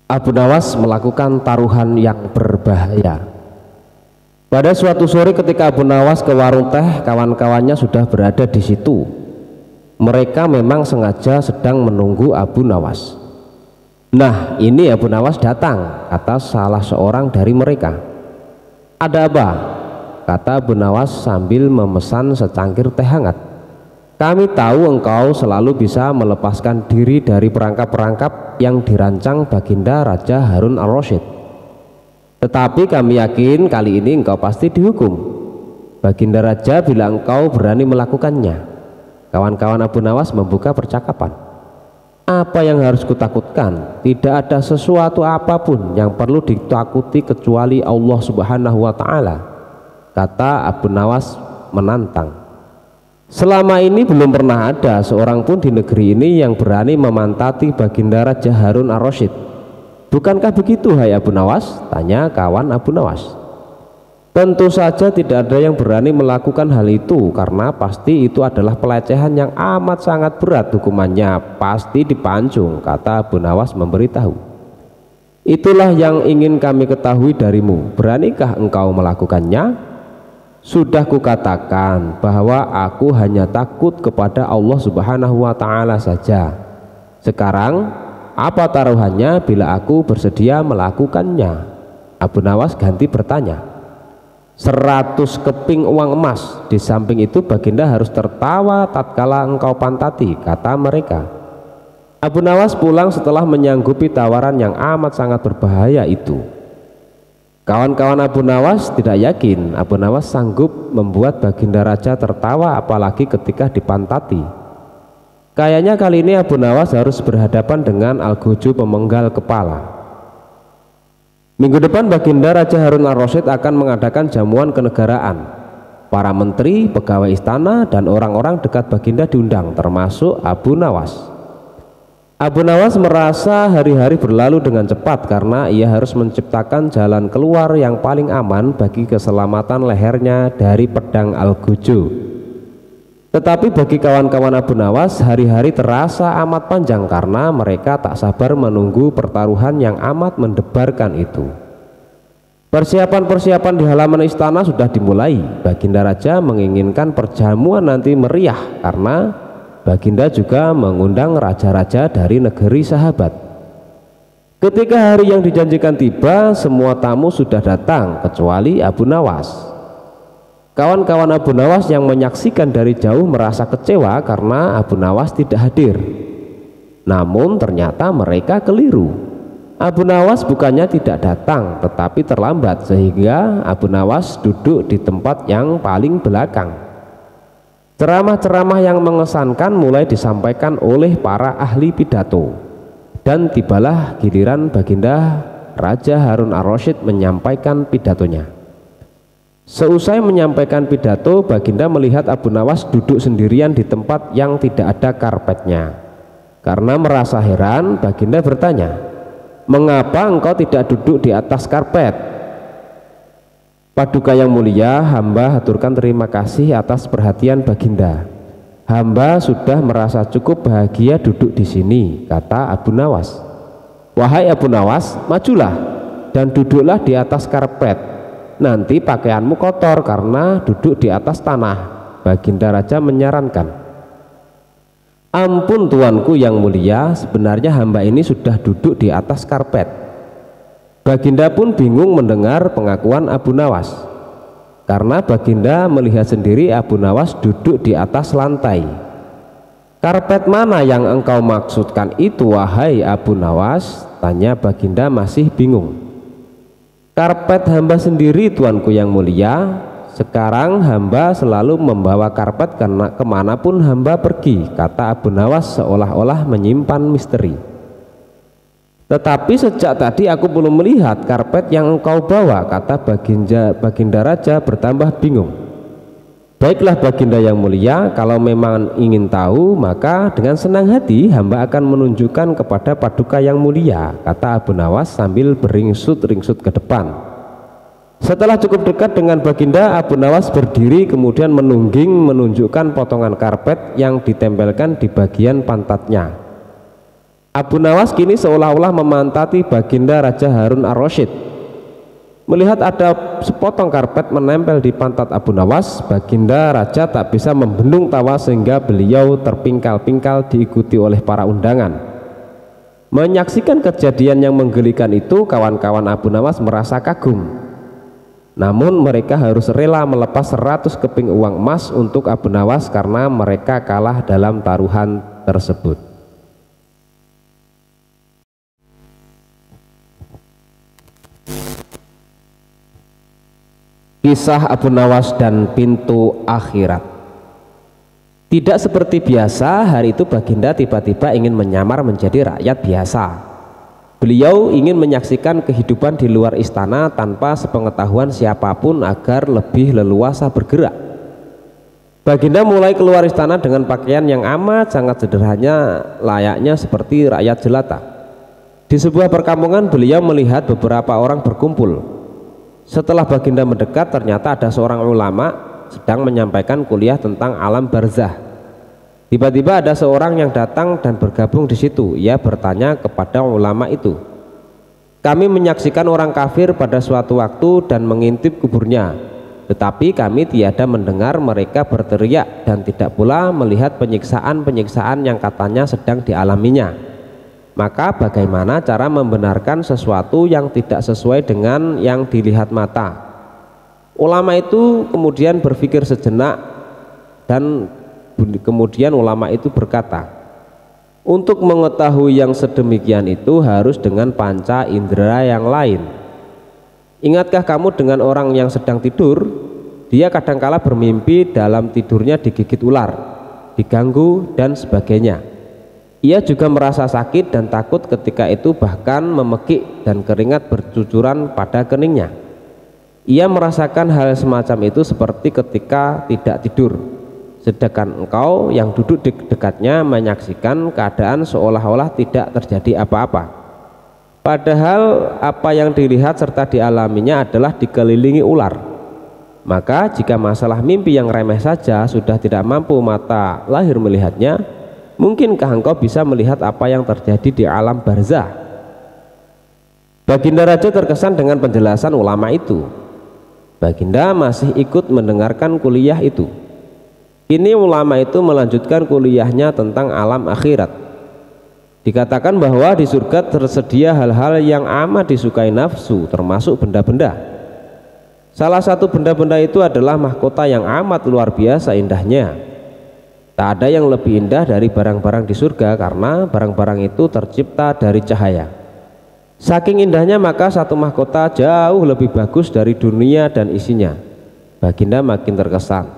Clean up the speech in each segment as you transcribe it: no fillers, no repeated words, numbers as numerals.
Abu Nawas melakukan taruhan yang berbahaya. Pada suatu sore ketika Abu Nawas ke warung teh, kawan-kawannya sudah berada di situ. Mereka memang sengaja sedang menunggu Abu Nawas. Nah, ini Abu Nawas datang, kata salah seorang dari mereka. Ada apa? Kata Abu Nawas sambil memesan secangkir teh hangat. Kami tahu engkau selalu bisa melepaskan diri dari perangkap-perangkap yang dirancang Baginda Raja Harun al-Rasyid. Tetapi kami yakin kali ini engkau pasti dihukum Baginda Raja bila engkau berani melakukannya. Kawan-kawan Abu Nawas membuka percakapan. Apa yang harus kutakutkan? Tidak ada sesuatu apapun yang perlu ditakuti kecuali Allah Subhanahu wa Ta'ala, kata Abu Nawas menantang. Selama ini belum pernah ada seorang pun di negeri ini yang berani memantati Baginda Raja Harun al-Rasyid. Bukankah begitu, hai Abu Nawas? Tanya kawan Abu Nawas. Tentu saja tidak ada yang berani melakukan hal itu, karena pasti itu adalah pelecehan yang amat sangat berat, hukumannya pasti dipancung, kata Abu Nawas memberitahu. Itulah yang ingin kami ketahui darimu, beranikah engkau melakukannya? Sudah kukatakan bahwa aku hanya takut kepada Allah Subhanahu wa Ta'ala saja. Sekarang apa taruhannya bila aku bersedia melakukannya? Abu Nawas ganti bertanya. 100 keping uang emas. Di samping itu Baginda harus tertawa tatkala engkau pantati, kata mereka. Abu Nawas pulang setelah menyanggupi tawaran yang amat sangat berbahaya itu. Kawan-kawan Abu Nawas tidak yakin Abu Nawas sanggup membuat Baginda Raja tertawa, apalagi ketika dipantati. Kayaknya kali ini Abu Nawas harus berhadapan dengan Al-Gojo pemenggal kepala. Minggu depan Baginda Raja Harun al-Rasyid akan mengadakan jamuan kenegaraan. Para menteri, pegawai istana, dan orang-orang dekat Baginda diundang, termasuk Abu Nawas. Abu Nawas merasa hari-hari berlalu dengan cepat karena ia harus menciptakan jalan keluar yang paling aman bagi keselamatan lehernya dari pedang Al-Gojo. Tetapi bagi kawan-kawan Abu Nawas, hari-hari terasa amat panjang karena mereka tak sabar menunggu pertaruhan yang amat mendebarkan itu. Persiapan-persiapan di halaman istana sudah dimulai. Baginda Raja menginginkan perjamuan nanti meriah karena Baginda juga mengundang raja-raja dari negeri sahabat. Ketika hari yang dijanjikan tiba, semua tamu sudah datang kecuali Abu Nawas. Kawan-kawan Abu Nawas yang menyaksikan dari jauh merasa kecewa karena Abu Nawas tidak hadir. Namun ternyata mereka keliru. Abu Nawas bukannya tidak datang, tetapi terlambat, sehingga Abu Nawas duduk di tempat yang paling belakang. Ceramah-ceramah yang mengesankan mulai disampaikan oleh para ahli pidato, dan tibalah giliran Baginda Raja Harun al-Rasyid menyampaikan pidatonya. Seusai menyampaikan pidato, Baginda melihat Abu Nawas duduk sendirian di tempat yang tidak ada karpetnya. Karena merasa heran, Baginda bertanya, "Mengapa engkau tidak duduk di atas karpet?" "Paduka yang mulia, hamba haturkan terima kasih atas perhatian Baginda. Hamba sudah merasa cukup bahagia duduk di sini," kata Abu Nawas. "Wahai Abu Nawas, majulah dan duduklah di atas karpet. Nanti pakaianmu kotor karena duduk di atas tanah," Baginda Raja menyarankan. "Ampun tuanku yang mulia, sebenarnya hamba ini sudah duduk di atas karpet." Baginda pun bingung mendengar pengakuan Abu Nawas, karena Baginda melihat sendiri Abu Nawas duduk di atas lantai. "Karpet mana yang engkau maksudkan itu, wahai Abu Nawas?" tanya Baginda masih bingung. "Karpet hamba sendiri, tuanku yang mulia. Sekarang hamba selalu membawa karpet karena kemanapun hamba pergi," kata Abu Nawas seolah-olah menyimpan misteri. "Tetapi sejak tadi aku belum melihat karpet yang engkau bawa," kata Baginda Raja bertambah bingung. "Baiklah Baginda yang mulia, kalau memang ingin tahu maka dengan senang hati hamba akan menunjukkan kepada Paduka yang mulia," kata Abu Nawas sambil beringsut-ringsut ke depan. Setelah cukup dekat dengan Baginda, Abu Nawas berdiri kemudian menungging menunjukkan potongan karpet yang ditempelkan di bagian pantatnya. Abu Nawas kini seolah-olah memantati baginda Raja Harun ar-Rasyid. Melihat ada sepotong karpet menempel di pantat Abu Nawas, baginda Raja tak bisa membendung tawa sehingga beliau terpingkal-pingkal diikuti oleh para undangan. Menyaksikan kejadian yang menggelikan itu, kawan-kawan Abu Nawas merasa kagum. Namun mereka harus rela melepas 100 keping uang emas untuk Abu Nawas karena mereka kalah dalam taruhan tersebut. Kisah Abu Nawas dan pintu akhirat. Tidak seperti biasa, hari itu baginda tiba-tiba ingin menyamar menjadi rakyat biasa. Beliau ingin menyaksikan kehidupan di luar istana tanpa sepengetahuan siapapun agar lebih leluasa bergerak. Baginda mulai keluar istana dengan pakaian yang amat sangat sederhana, layaknya seperti rakyat jelata. Di sebuah perkampungan beliau melihat beberapa orang berkumpul. Setelah baginda mendekat, ternyata ada seorang ulama sedang menyampaikan kuliah tentang alam barzah. Tiba-tiba ada seorang yang datang dan bergabung di situ. Ia bertanya kepada ulama itu, "Kami menyaksikan orang kafir pada suatu waktu dan mengintip kuburnya, tetapi kami tiada mendengar mereka berteriak dan tidak pula melihat penyiksaan-penyiksaan yang katanya sedang dialaminya. Maka bagaimana cara membenarkan sesuatu yang tidak sesuai dengan yang dilihat mata?" Ulama itu kemudian berpikir sejenak dan kemudian ulama itu berkata, "Untuk mengetahui yang sedemikian itu harus dengan panca indera yang lain. Ingatkah kamu dengan orang yang sedang tidur? Dia kadangkala bermimpi dalam tidurnya digigit ular, diganggu dan sebagainya. Ia juga merasa sakit dan takut ketika itu, bahkan memekik dan keringat bercucuran pada keningnya. Ia merasakan hal semacam itu seperti ketika tidak tidur, sedangkan engkau yang duduk di dekatnya menyaksikan keadaan seolah-olah tidak terjadi apa-apa. Padahal apa yang dilihat serta dialaminya adalah dikelilingi ular. Maka jika masalah mimpi yang remeh saja sudah tidak mampu mata lahir melihatnya, mungkinkah engkau bisa melihat apa yang terjadi di alam barzah?" Baginda Raja terkesan dengan penjelasan ulama itu. Baginda masih ikut mendengarkan kuliah itu. Kini ulama itu melanjutkan kuliahnya tentang alam akhirat. Dikatakan bahwa di surga tersedia hal-hal yang amat disukai nafsu, termasuk benda-benda. Salah satu benda-benda itu adalah mahkota yang amat luar biasa indahnya. Tak ada yang lebih indah dari barang-barang di surga karena barang-barang itu tercipta dari cahaya. Saking indahnya maka satu mahkota jauh lebih bagus dari dunia dan isinya. Baginda makin terkesan.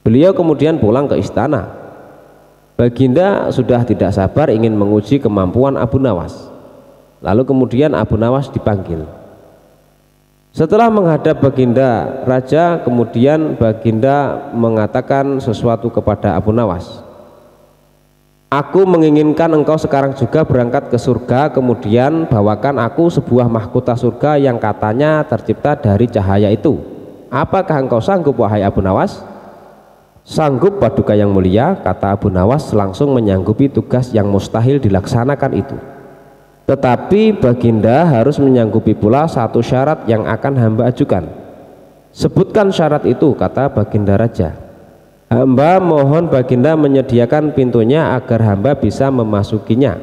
Beliau kemudian pulang ke istana. Baginda sudah tidak sabar ingin menguji kemampuan Abu Nawas. Lalu kemudian Abu Nawas dipanggil. Setelah menghadap baginda Raja, kemudian baginda mengatakan sesuatu kepada Abu Nawas. "Aku menginginkan engkau sekarang juga berangkat ke surga, kemudian bawakan aku sebuah mahkota surga yang katanya tercipta dari cahaya itu. Apakah engkau sanggup, wahai Abu Nawas?" "Sanggup, Paduka yang mulia," kata Abu Nawas, langsung menyanggupi tugas yang mustahil dilaksanakan itu. "Tetapi baginda harus menyanggupi pula satu syarat yang akan hamba ajukan." "Sebutkan syarat itu," kata baginda Raja. "Hamba mohon baginda menyediakan pintunya agar hamba bisa memasukinya."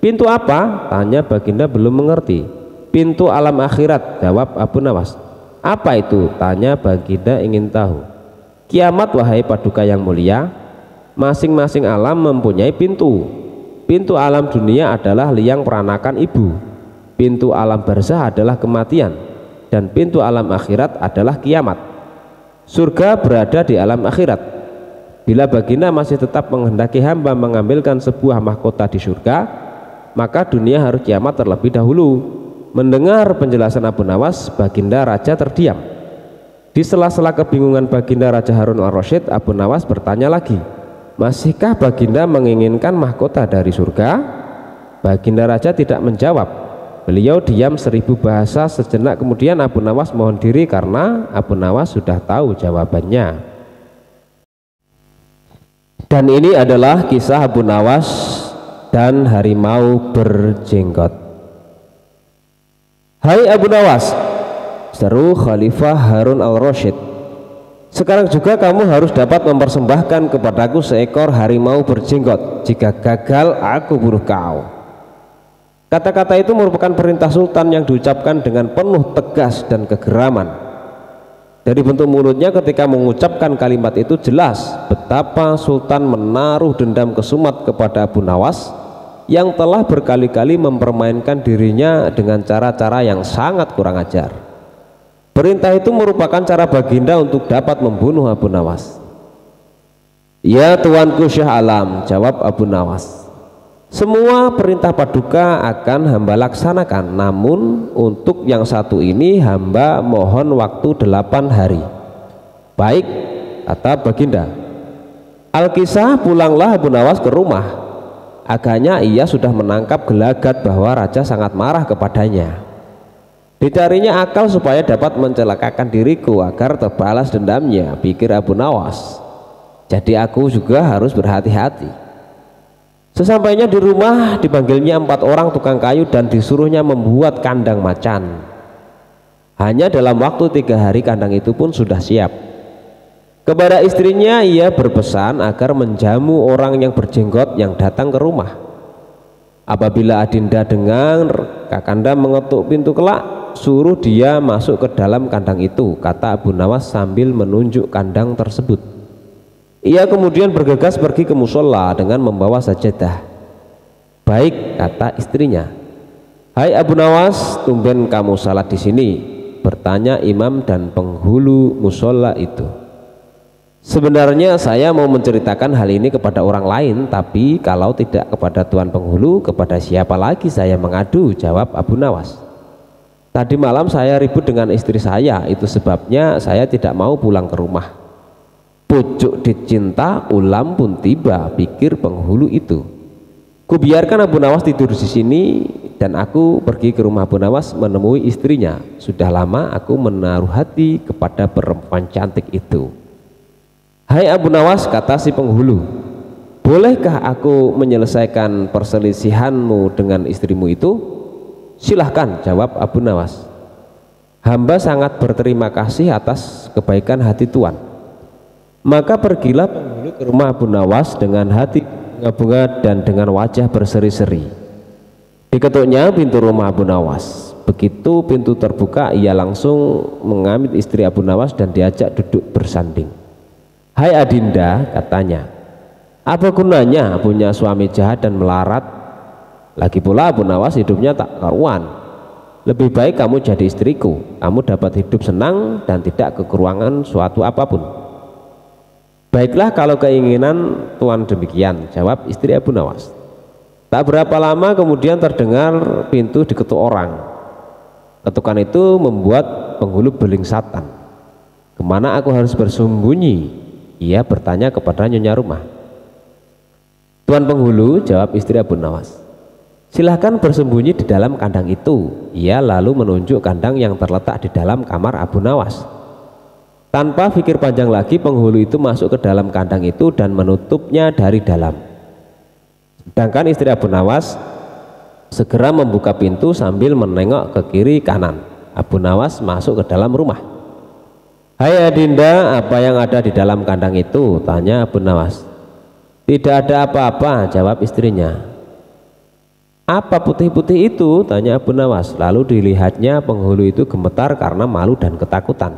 "Pintu apa?" tanya baginda belum mengerti. "Pintu alam akhirat," jawab Abu Nawas. "Apa itu?" tanya baginda ingin tahu. "Kiamat, wahai Paduka yang mulia. Masing-masing alam mempunyai pintu. Pintu alam dunia adalah liang peranakan ibu, pintu alam barzah adalah kematian, dan pintu alam akhirat adalah kiamat. Surga berada di alam akhirat. Bila baginda masih tetap menghendaki hamba mengambilkan sebuah mahkota di surga, maka dunia harus kiamat terlebih dahulu." Mendengar penjelasan Abu Nawas, baginda Raja terdiam. Di sela-sela kebingungan baginda Raja Harun ar-Rasyid, Abu Nawas bertanya lagi, "Masihkah baginda menginginkan mahkota dari surga?" Baginda Raja tidak menjawab. Beliau diam 1000 bahasa. Sejenak kemudian Abu Nawas mohon diri karena Abu Nawas sudah tahu jawabannya. Dan ini adalah kisah Abu Nawas dan harimau berjenggot. Hai Abu Nawas, seru Khalifah Harun al-Rasyid, sekarang juga kamu harus dapat mempersembahkan kepadaku seekor harimau berjenggot. Jika gagal, aku bunuh kau. Kata-kata itu merupakan perintah sultan yang diucapkan dengan penuh tegas dan kegeraman. Dari bentuk mulutnya ketika mengucapkan kalimat itu jelas betapa sultan menaruh dendam kesumat kepada Abu Nawas yang telah berkali-kali mempermainkan dirinya dengan cara-cara yang sangat kurang ajar. Perintah itu merupakan cara baginda untuk dapat membunuh Abu Nawas. Ya tuanku Syah Alam, jawab Abu Nawas, semua perintah paduka akan hamba laksanakan, namun untuk yang satu ini hamba mohon waktu 8 hari. Baik, kata baginda. Al-Kisah, pulanglah Abu Nawas ke rumah. Agaknya ia sudah menangkap gelagat bahwa raja sangat marah kepadanya. Dicarinya akal supaya dapat mencelakakan diriku agar terbalas dendamnya, pikir Abu Nawas. Jadi aku juga harus berhati-hati. Sesampainya di rumah, dipanggilnya 4 orang tukang kayu dan disuruhnya membuat kandang macan. Hanya dalam waktu 3 hari kandang itu pun sudah siap. Kepada istrinya ia berpesan agar menjamu orang yang berjenggot yang datang ke rumah. Apabila Adinda dengar Kakanda mengetuk pintu kelak, suruh dia masuk ke dalam kandang itu, kata Abu Nawas sambil menunjuk kandang tersebut. Ia kemudian bergegas pergi ke musola dengan membawa sajadah. Baik, kata istrinya. Hai Abu Nawas, tumben kamu salat di sini, bertanya imam dan penghulu musola itu. Sebenarnya saya mau menceritakan hal ini kepada orang lain, tapi kalau tidak kepada tuan penghulu, kepada siapa lagi saya mengadu, jawab Abu Nawas. Tadi malam saya ribut dengan istri saya, itu sebabnya saya tidak mau pulang ke rumah. Pucuk dicinta, ulam pun tiba, pikir penghulu itu. Kubiarkan Abu Nawas tidur di sini dan aku pergi ke rumah Abu Nawas menemui istrinya. Sudah lama aku menaruh hati kepada perempuan cantik itu. Hai Abu Nawas, kata si penghulu, bolehkah aku menyelesaikan perselisihanmu dengan istrimu itu? Silahkan, jawab Abu Nawas. Hamba sangat berterima kasih atas kebaikan hati tuan. Maka pergilah penghulu ke rumah Abu Nawas dengan hati bunga-bunga dan dengan wajah berseri-seri. Diketuknya pintu rumah Abu Nawas. Begitu pintu terbuka, ia langsung mengambil istri Abu Nawas dan diajak duduk bersanding. Hai Adinda, katanya, apa gunanya punya suami jahat dan melarat? Lagi pula Abu Nawas hidupnya tak karuan. Lebih baik kamu jadi istriku, kamu dapat hidup senang dan tidak kekurangan suatu apapun. Baiklah kalau keinginan tuan demikian, jawab istri Abu Nawas. Tak berapa lama kemudian terdengar pintu diketuk orang. Ketukan itu membuat penghulu belingsatan. Kemana aku harus bersembunyi? Ia bertanya kepada nyonya rumah. Tuan penghulu, jawab istri Abu Nawas, silahkan bersembunyi di dalam kandang itu. Ia lalu menunjuk kandang yang terletak di dalam kamar Abu Nawas. Tanpa pikir panjang lagi, penghulu itu masuk ke dalam kandang itu dan menutupnya dari dalam. Sedangkan istri Abu Nawas segera membuka pintu sambil menengok ke kiri kanan. Abu Nawas masuk ke dalam rumah. Hai Adinda, apa yang ada di dalam kandang itu? Tanya Abu Nawas. Tidak ada apa-apa, jawab istrinya. Apa putih-putih itu? Tanya Abu Nawas. Lalu dilihatnya penghulu itu gemetar karena malu dan ketakutan.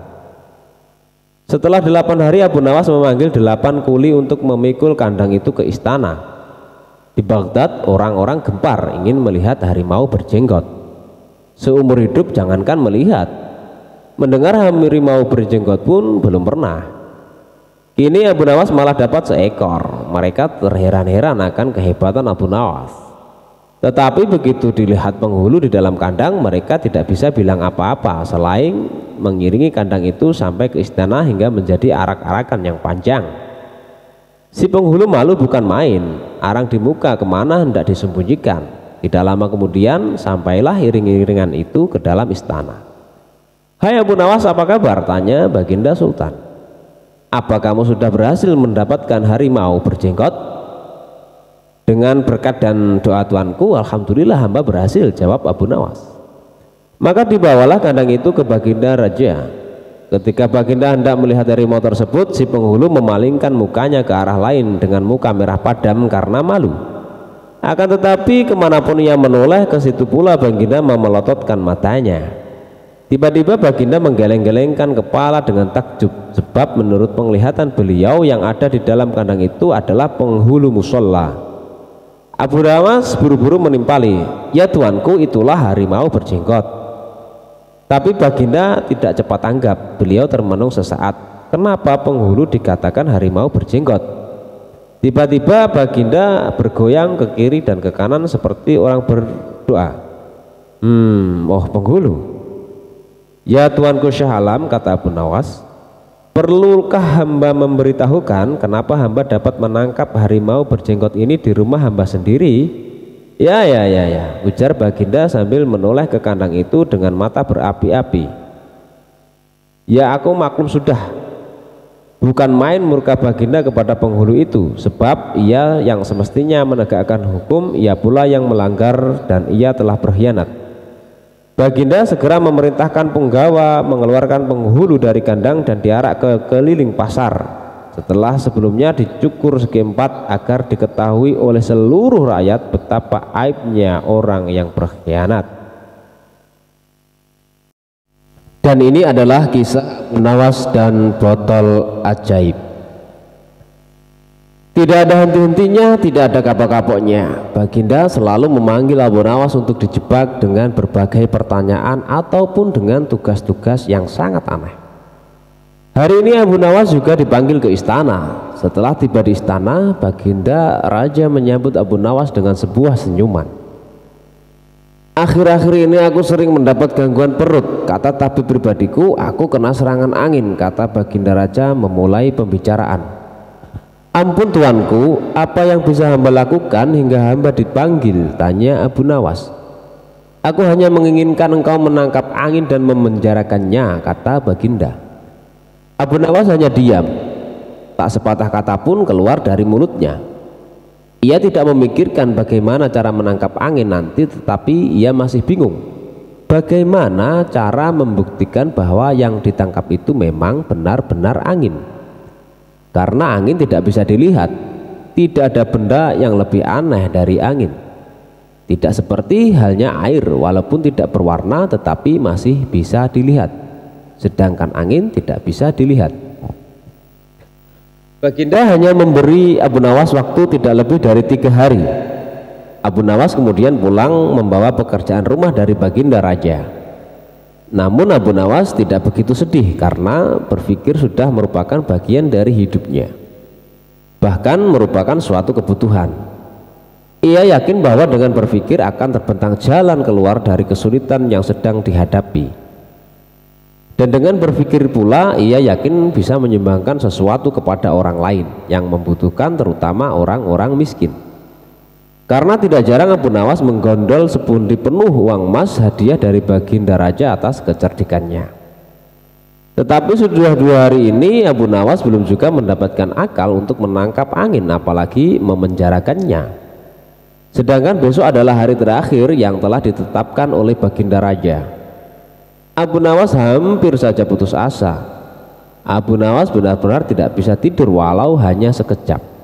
Setelah 8 hari Abu Nawas memanggil 8 kuli untuk memikul kandang itu ke istana. Di Baghdad orang-orang gempar ingin melihat harimau berjenggot. Seumur hidup jangankan melihat, mendengar harimau berjenggot pun belum pernah. Kini Abu Nawas malah dapat seekor. Mereka terheran-heran akan kehebatan Abu Nawas. Tetapi begitu dilihat penghulu di dalam kandang, mereka tidak bisa bilang apa-apa selain mengiringi kandang itu sampai ke istana hingga menjadi arak-arakan yang panjang. Si penghulu malu bukan main, arang di muka kemana hendak disembunyikan. Tidak lama kemudian sampailah iring-iringan itu ke dalam istana. Hai Abu Nawas, apa kabar? Tanya Baginda Sultan. Apa kamu sudah berhasil mendapatkan harimau berjenggot? Dengan berkat dan doa tuanku, alhamdulillah hamba berhasil, jawab Abu Nawas. Maka dibawalah kandang itu ke Baginda Raja. Ketika Baginda hendak melihat harimau tersebut, si penghulu memalingkan mukanya ke arah lain dengan muka merah padam karena malu. Akan tetapi kemanapun ia menoleh, ke situ pula Baginda memelototkan matanya. Tiba-tiba Baginda menggeleng-gelengkan kepala dengan takjub, sebab menurut penglihatan beliau yang ada di dalam kandang itu adalah penghulu musola. Abu Nawas buru-buru menimpali, ya tuanku, itulah harimau berjenggot. Tapi Baginda tidak cepat tanggap. Beliau termenung sesaat. Kenapa penghulu dikatakan harimau berjenggot? Tiba-tiba Baginda bergoyang ke kiri dan ke kanan seperti orang berdoa. Oh, penghulu. Ya tuanku Syah Alam, kata Abu Nawas, perlukah hamba memberitahukan kenapa hamba dapat menangkap harimau berjenggot ini di rumah hamba sendiri? Ya, ujar Baginda sambil menoleh ke kandang itu dengan mata berapi-api. Ya, aku maklum sudah. Bukan main murka Baginda kepada penghulu itu, sebab ia yang semestinya menegakkan hukum, ia pula yang melanggar dan ia telah berkhianat. Baginda segera memerintahkan penggawa mengeluarkan penghulu dari kandang dan diarak ke keliling pasar, setelah sebelumnya dicukur segi empat agar diketahui oleh seluruh rakyat betapa aibnya orang yang berkhianat. Dan ini adalah kisah Nawas dan botol ajaib. Tidak ada henti-hentinya, tidak ada kapok-kapoknya. Baginda selalu memanggil Abu Nawas untuk dijebak dengan berbagai pertanyaan ataupun dengan tugas-tugas yang sangat aneh. Hari ini Abu Nawas juga dipanggil ke istana. Setelah tiba di istana, Baginda Raja menyambut Abu Nawas dengan sebuah senyuman. Akhir-akhir ini aku sering mendapat gangguan perut, kata tabib pribadiku. Aku kena serangan angin, kata Baginda Raja memulai pembicaraan. Ampun tuanku, apa yang bisa hamba lakukan hingga hamba dipanggil? Tanya Abu Nawas. Aku hanya menginginkan engkau menangkap angin dan memenjarakannya, kata Baginda. Abu Nawas hanya diam, tak sepatah kata pun keluar dari mulutnya. Ia tidak memikirkan bagaimana cara menangkap angin nanti, tetapi ia masih bingung bagaimana cara membuktikan bahwa yang ditangkap itu memang benar-benar angin. Karena angin tidak bisa dilihat, tidak ada benda yang lebih aneh dari angin. Tidak seperti halnya air, walaupun tidak berwarna tetapi masih bisa dilihat, sedangkan angin tidak bisa dilihat. Baginda hanya memberi Abu Nawas waktu tidak lebih dari 3 hari. Abu Nawas kemudian pulang membawa pekerjaan rumah dari Baginda Raja. Namun Abu Nawas tidak begitu sedih karena berpikir sudah merupakan bagian dari hidupnya, bahkan merupakan suatu kebutuhan. Ia yakin bahwa dengan berpikir akan terbentang jalan keluar dari kesulitan yang sedang dihadapi. Dan dengan berpikir pula ia yakin bisa menyumbangkan sesuatu kepada orang lain yang membutuhkan, terutama orang-orang miskin. Karena tidak jarang Abu Nawas menggondol sepundi penuh uang emas hadiah dari Baginda Raja atas kecerdikannya. Tetapi sudah 2 hari ini Abu Nawas belum juga mendapatkan akal untuk menangkap angin, apalagi memenjarakannya. Sedangkan besok adalah hari terakhir yang telah ditetapkan oleh Baginda Raja. Abu Nawas hampir saja putus asa. Abu Nawas benar-benar tidak bisa tidur walau hanya sekejap.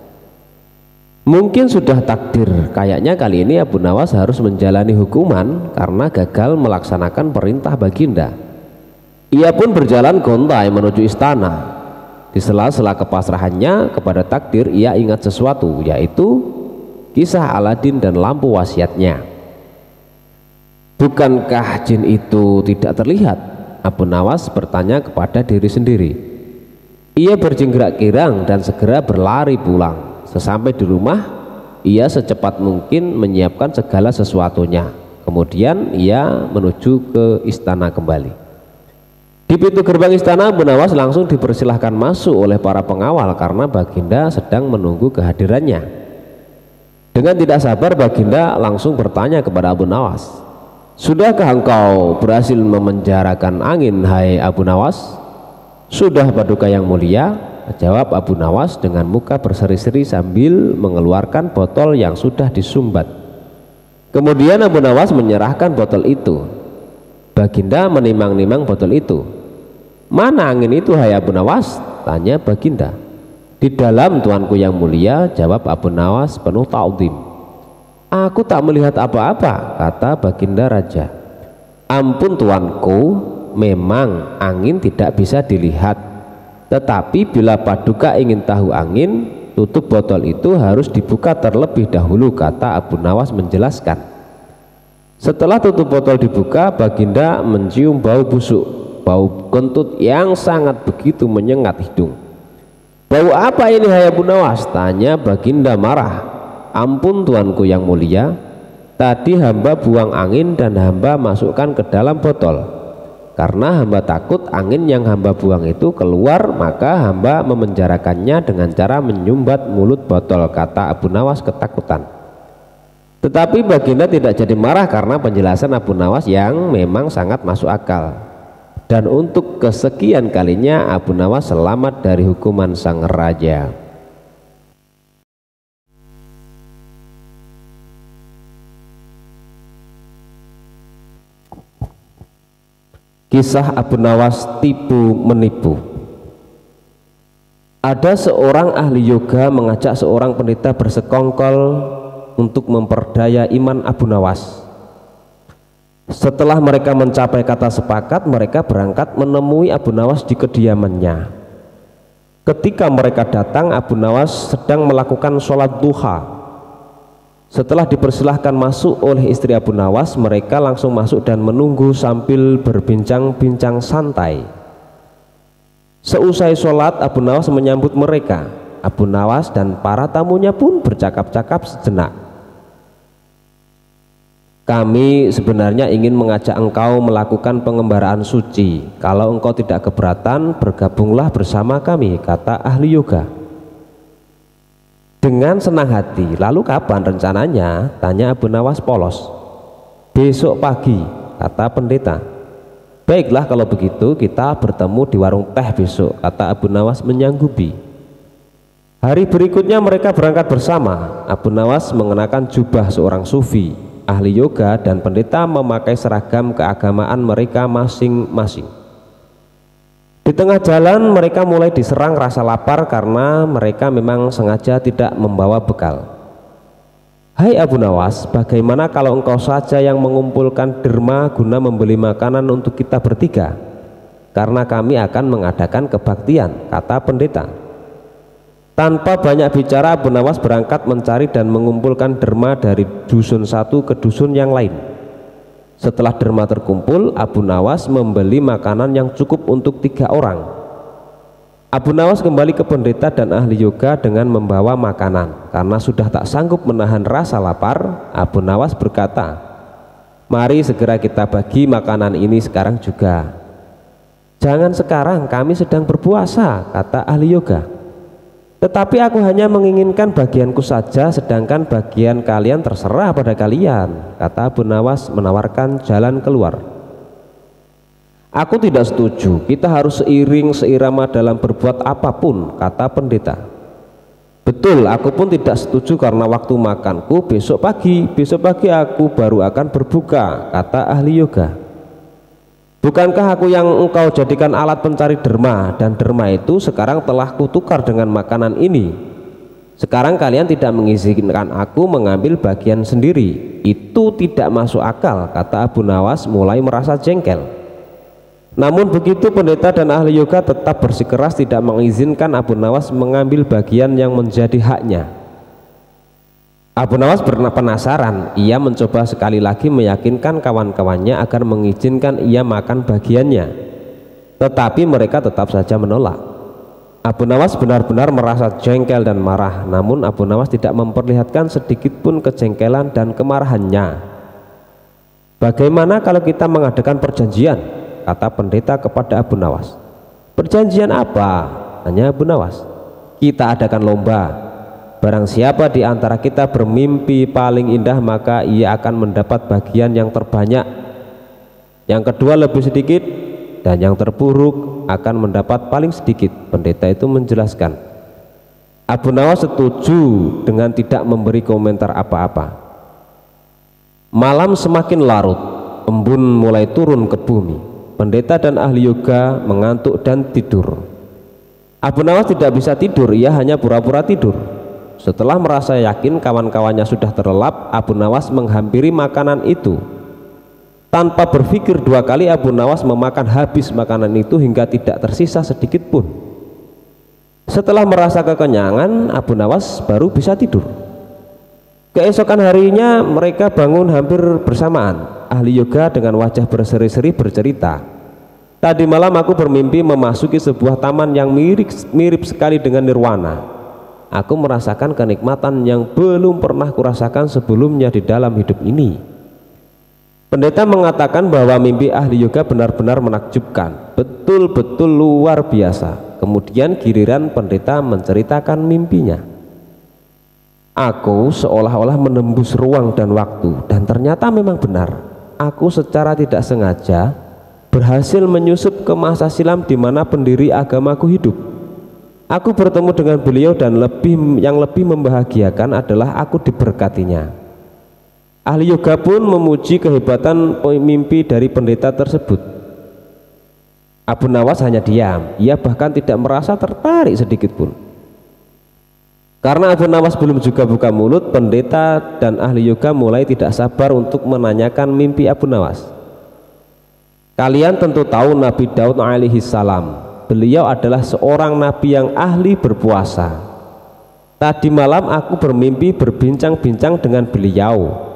Mungkin sudah takdir, kayaknya kali ini Abu Nawas harus menjalani hukuman karena gagal melaksanakan perintah Baginda. Ia pun berjalan gontai menuju istana. Di sela-sela kepasrahannya kepada takdir, ia ingat sesuatu, yaitu kisah Aladin dan lampu wasiatnya. Bukankah jin itu tidak terlihat? Abu Nawas bertanya kepada diri sendiri. Ia berjingkrak girang dan segera berlari pulang. Sesampai di rumah, ia secepat mungkin menyiapkan segala sesuatunya. Kemudian ia menuju ke istana kembali. Di pintu gerbang istana, Abu Nawas langsung dipersilahkan masuk oleh para pengawal karena Baginda sedang menunggu kehadirannya. Dengan tidak sabar, Baginda langsung bertanya kepada Abu Nawas, "Sudahkah engkau berhasil memenjarakan angin, hai Abu Nawas?" "Sudah, Paduka yang mulia," jawab Abu Nawas dengan muka berseri-seri sambil mengeluarkan botol yang sudah disumbat. Kemudian Abu Nawas menyerahkan botol itu. Baginda menimang-nimang botol itu. Mana angin itu, hai Abu Nawas? Tanya Baginda. Di dalam, tuanku yang mulia, jawab Abu Nawas penuh ta'zim. Aku tak melihat apa-apa, kata Baginda Raja. Ampun tuanku, memang angin tidak bisa dilihat, tetapi bila Paduka ingin tahu angin, tutup botol itu harus dibuka terlebih dahulu, kata Abu Nawas menjelaskan. Setelah tutup botol dibuka, Baginda mencium bau busuk, bau kentut yang sangat begitu menyengat hidung. Bau apa ini, hai Abu Nawas? Tanya Baginda marah. Ampun tuanku yang mulia, tadi hamba buang angin dan hamba masukkan ke dalam botol. Karena hamba takut angin yang hamba buang itu keluar, maka hamba memenjarakannya dengan cara menyumbat mulut botol, kata Abu Nawas ketakutan. Tetapi Baginda tidak jadi marah karena penjelasan Abu Nawas yang memang sangat masuk akal. Dan untuk kesekian kalinya Abu Nawas selamat dari hukuman sang raja. Kisah Abu Nawas tipu menipu. Ada seorang ahli yoga mengajak seorang pendeta bersekongkol untuk memperdaya iman Abu Nawas. Setelah mereka mencapai kata sepakat, mereka berangkat menemui Abu Nawas di kediamannya. Ketika mereka datang, Abu Nawas sedang melakukan sholat duha. Setelah dipersilahkan masuk oleh istri Abu Nawas, mereka langsung masuk dan menunggu sambil berbincang-bincang santai. Seusai sholat, Abu Nawas menyambut mereka. Abu Nawas dan para tamunya pun bercakap-cakap sejenak. Kami sebenarnya ingin mengajak engkau melakukan pengembaraan suci. Kalau engkau tidak keberatan, bergabunglah bersama kami, kata ahli yoga. Dengan senang hati. Lalu kapan rencananya? Tanya Abu Nawas polos. Besok pagi, kata pendeta. Baiklah kalau begitu, kita bertemu di warung teh besok, kata Abu Nawas menyanggupi. Hari berikutnya mereka berangkat bersama. Abu Nawas mengenakan jubah seorang sufi, ahli yoga, dan pendeta memakai seragam keagamaan mereka masing-masing. Di tengah jalan mereka mulai diserang rasa lapar karena mereka memang sengaja tidak membawa bekal. Hai Abu Nawas, bagaimana kalau engkau saja yang mengumpulkan derma guna membeli makanan untuk kita bertiga? Karena kami akan mengadakan kebaktian, kata pendeta. Tanpa banyak bicara, Abu Nawas berangkat mencari dan mengumpulkan derma dari dusun satu ke dusun yang lain. Setelah derma terkumpul, Abu Nawas membeli makanan yang cukup untuk 3 orang. Abu Nawas kembali ke pendeta dan ahli yoga dengan membawa makanan. Karena sudah tak sanggup menahan rasa lapar, Abu Nawas berkata, mari segera kita bagi makanan ini sekarang juga. Jangan sekarang, kami sedang berpuasa, kata ahli yoga. Tetapi aku hanya menginginkan bagianku saja, sedangkan bagian kalian terserah pada kalian, kata Abu Nawas menawarkan jalan keluar. Aku tidak setuju, kita harus seirama dalam berbuat apapun, kata pendeta. Betul, aku pun tidak setuju karena waktu makanku besok pagi aku baru akan berbuka, kata ahli yoga. Bukankah aku yang engkau jadikan alat pencari derma, dan derma itu sekarang telah kutukar dengan makanan ini. Sekarang kalian tidak mengizinkan aku mengambil bagian sendiri. Itu tidak masuk akal, kata Abu Nawas mulai merasa jengkel. Namun begitu pendeta dan ahli yoga tetap bersikeras tidak mengizinkan Abu Nawas mengambil bagian yang menjadi haknya. Abu Nawas penasaran. Ia mencoba sekali lagi meyakinkan kawan-kawannya agar mengizinkan ia makan bagiannya, tetapi mereka tetap saja menolak. Abu Nawas benar-benar merasa jengkel dan marah. Namun Abu Nawas tidak memperlihatkan sedikit pun kejengkelan dan kemarahannya. Bagaimana kalau kita mengadakan perjanjian, kata pendeta kepada Abu Nawas. Perjanjian apa? Tanya Abu Nawas. Kita adakan lomba. Barang siapa di antara kita bermimpi paling indah, maka ia akan mendapat bagian yang terbanyak. Yang kedua lebih sedikit, dan yang terburuk akan mendapat paling sedikit. Pendeta itu menjelaskan. Abu Nawas setuju dengan tidak memberi komentar apa-apa. Malam semakin larut, embun mulai turun ke bumi. Pendeta dan ahli yoga mengantuk dan tidur. Abu Nawas tidak bisa tidur, ia hanya pura-pura tidur. Setelah merasa yakin kawan-kawannya sudah terlelap, Abu Nawas menghampiri makanan itu. Tanpa berpikir dua kali, Abu Nawas memakan habis makanan itu hingga tidak tersisa sedikit pun. Setelah merasa kekenyangan, Abu Nawas baru bisa tidur. Keesokan harinya mereka bangun hampir bersamaan. Ahli yoga dengan wajah berseri-seri bercerita, tadi malam aku bermimpi memasuki sebuah taman yang mirip sekali dengan nirwana. Aku merasakan kenikmatan yang belum pernah kurasakan sebelumnya di dalam hidup ini. Pendeta mengatakan bahwa mimpi ahli yoga benar-benar menakjubkan, betul-betul luar biasa. Kemudian giliran pendeta menceritakan mimpinya. Aku seolah-olah menembus ruang dan waktu, dan ternyata memang benar. Aku secara tidak sengaja berhasil menyusup ke masa silam di mana pendiri agamaku hidup. Aku bertemu dengan beliau dan yang lebih membahagiakan adalah aku diberkatinya. Ahli yoga pun memuji kehebatan mimpi dari pendeta tersebut. Abu Nawas hanya diam, ia bahkan tidak merasa tertarik sedikit pun. Karena Abu Nawas belum juga buka mulut, pendeta dan ahli yoga mulai tidak sabar untuk menanyakan mimpi Abu Nawas. Kalian tentu tahu Nabi Daud alaihi salam. Beliau adalah seorang nabi yang ahli berpuasa. Tadi malam aku bermimpi berbincang-bincang dengan beliau.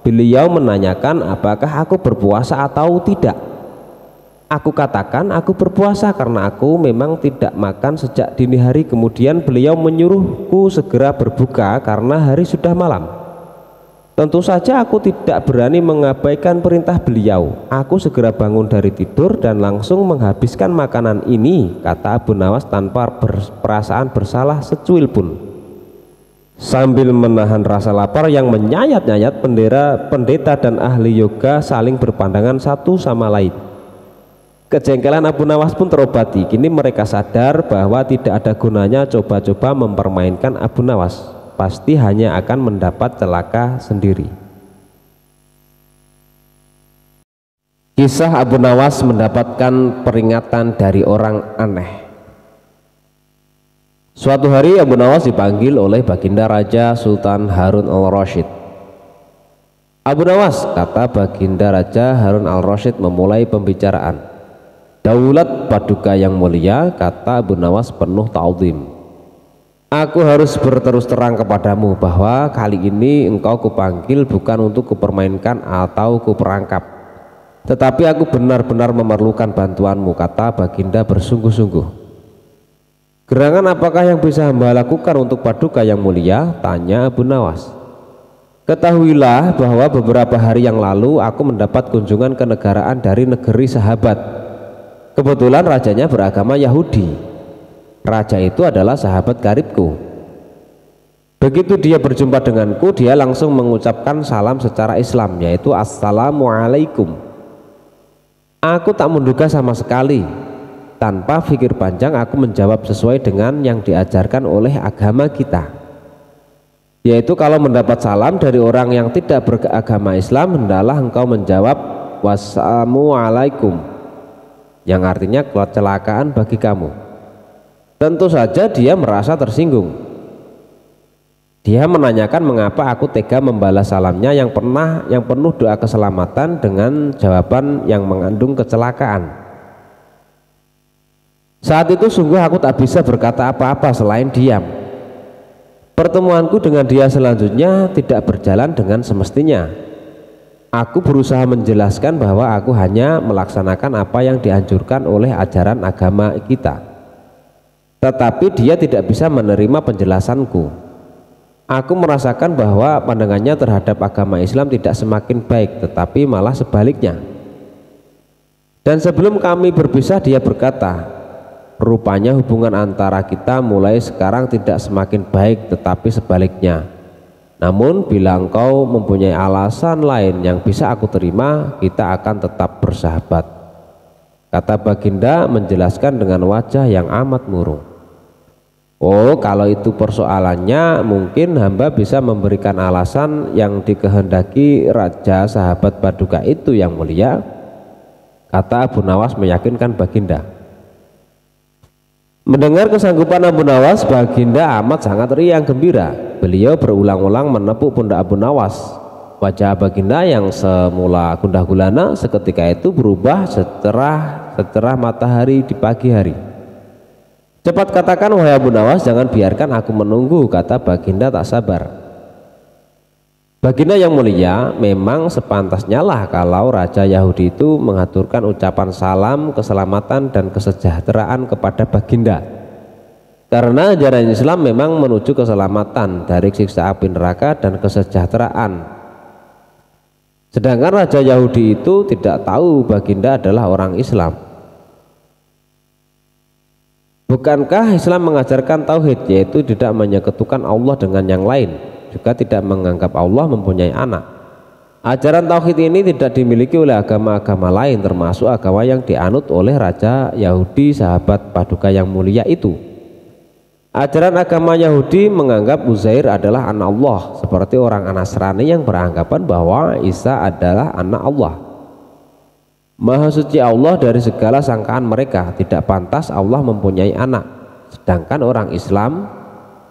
Beliau menanyakan apakah aku berpuasa atau tidak. Aku katakan aku berpuasa karena aku memang tidak makan sejak dini hari. Kemudian beliau menyuruhku segera berbuka karena hari sudah malam. Tentu saja aku tidak berani mengabaikan perintah beliau. Aku segera bangun dari tidur dan langsung menghabiskan makanan ini, kata Abu Nawas tanpa perasaan bersalah secuil pun. Sambil menahan rasa lapar yang menyayat-nyayat, pendeta dan ahli yoga saling berpandangan satu sama lain. Kejengkelan Abu Nawas pun terobati. Kini mereka sadar bahwa tidak ada gunanya coba-coba mempermainkan Abu Nawas. Pasti hanya akan mendapat celaka sendiri. Kisah Abu Nawas mendapatkan peringatan dari orang aneh. Suatu hari Abu Nawas dipanggil oleh Baginda Raja Sultan Harun al-Rasyid. Abu Nawas, kata Baginda Raja Harun al-Rasyid memulai pembicaraan. Daulat Paduka yang mulia, kata Abu Nawas penuh ta'zim. Aku harus berterus terang kepadamu bahwa kali ini engkau kupanggil bukan untuk kupermainkan atau kuperangkap, tetapi aku benar-benar memerlukan bantuanmu, kata Baginda bersungguh-sungguh. Gerangan apakah yang bisa hamba lakukan untuk Paduka yang mulia? Tanya Abu Nawas. Ketahuilah bahwa beberapa hari yang lalu aku mendapat kunjungan kenegaraan dari negeri sahabat. Kebetulan rajanya beragama Yahudi. Raja itu adalah sahabat karibku. Begitu dia berjumpa denganku, dia langsung mengucapkan salam secara Islam, yaitu Assalamualaikum. Aku tak menduga sama sekali. Tanpa pikir panjang aku menjawab sesuai dengan yang diajarkan oleh agama kita, yaitu kalau mendapat salam dari orang yang tidak beragama Islam, hendaklah engkau menjawab Wassalamualaikum, yang artinya kecelakaan bagi kamu. Tentu saja dia merasa tersinggung. Dia menanyakan mengapa aku tega membalas salamnya yang penuh doa keselamatan dengan jawaban yang mengandung kecelakaan. Saat itu sungguh aku tak bisa berkata apa-apa selain diam. Pertemuanku dengan dia selanjutnya tidak berjalan dengan semestinya. Aku berusaha menjelaskan bahwa aku hanya melaksanakan apa yang dianjurkan oleh ajaran agama kita, tetapi dia tidak bisa menerima penjelasanku. Aku merasakan bahwa pandangannya terhadap agama Islam tidak semakin baik, tetapi malah sebaliknya. Dan sebelum kami berpisah, dia berkata, rupanya hubungan antara kita mulai sekarang tidak semakin baik, tetapi sebaliknya. Namun bila engkau mempunyai alasan lain yang bisa aku terima, kita akan tetap bersahabat. Kata Baginda menjelaskan dengan wajah yang amat murung. Oh, kalau itu persoalannya, mungkin hamba bisa memberikan alasan yang dikehendaki raja sahabat Paduka itu yang mulia. Kata Abu Nawas meyakinkan Baginda. Mendengar kesanggupan Abu Nawas, Baginda amat sangat riang gembira. Beliau berulang-ulang menepuk pundak Abu Nawas. Wajah Baginda yang semula gundah gulana seketika itu berubah secerah matahari di pagi hari. Cepat katakan wahai Abu Nawas, jangan biarkan aku menunggu, kata Baginda tak sabar. Baginda yang mulia, memang sepantasnya lah kalau Raja Yahudi itu mengaturkan ucapan salam keselamatan dan kesejahteraan kepada Baginda. Karena ajaran Islam memang menuju keselamatan dari siksa api neraka dan kesejahteraan. Sedangkan Raja Yahudi itu tidak tahu Baginda adalah orang Islam. Bukankah Islam mengajarkan tauhid, yaitu tidak menyekutukan Allah dengan yang lain, juga tidak menganggap Allah mempunyai anak. Ajaran tauhid ini tidak dimiliki oleh agama-agama lain, termasuk agama yang dianut oleh Raja Yahudi sahabat Paduka yang mulia itu. Ajaran agama Yahudi menganggap Uzair adalah anak Allah, seperti orang Nasrani yang beranggapan bahwa Isa adalah anak Allah. Maha suci Allah dari segala sangkaan mereka, tidak pantas Allah mempunyai anak. Sedangkan orang Islam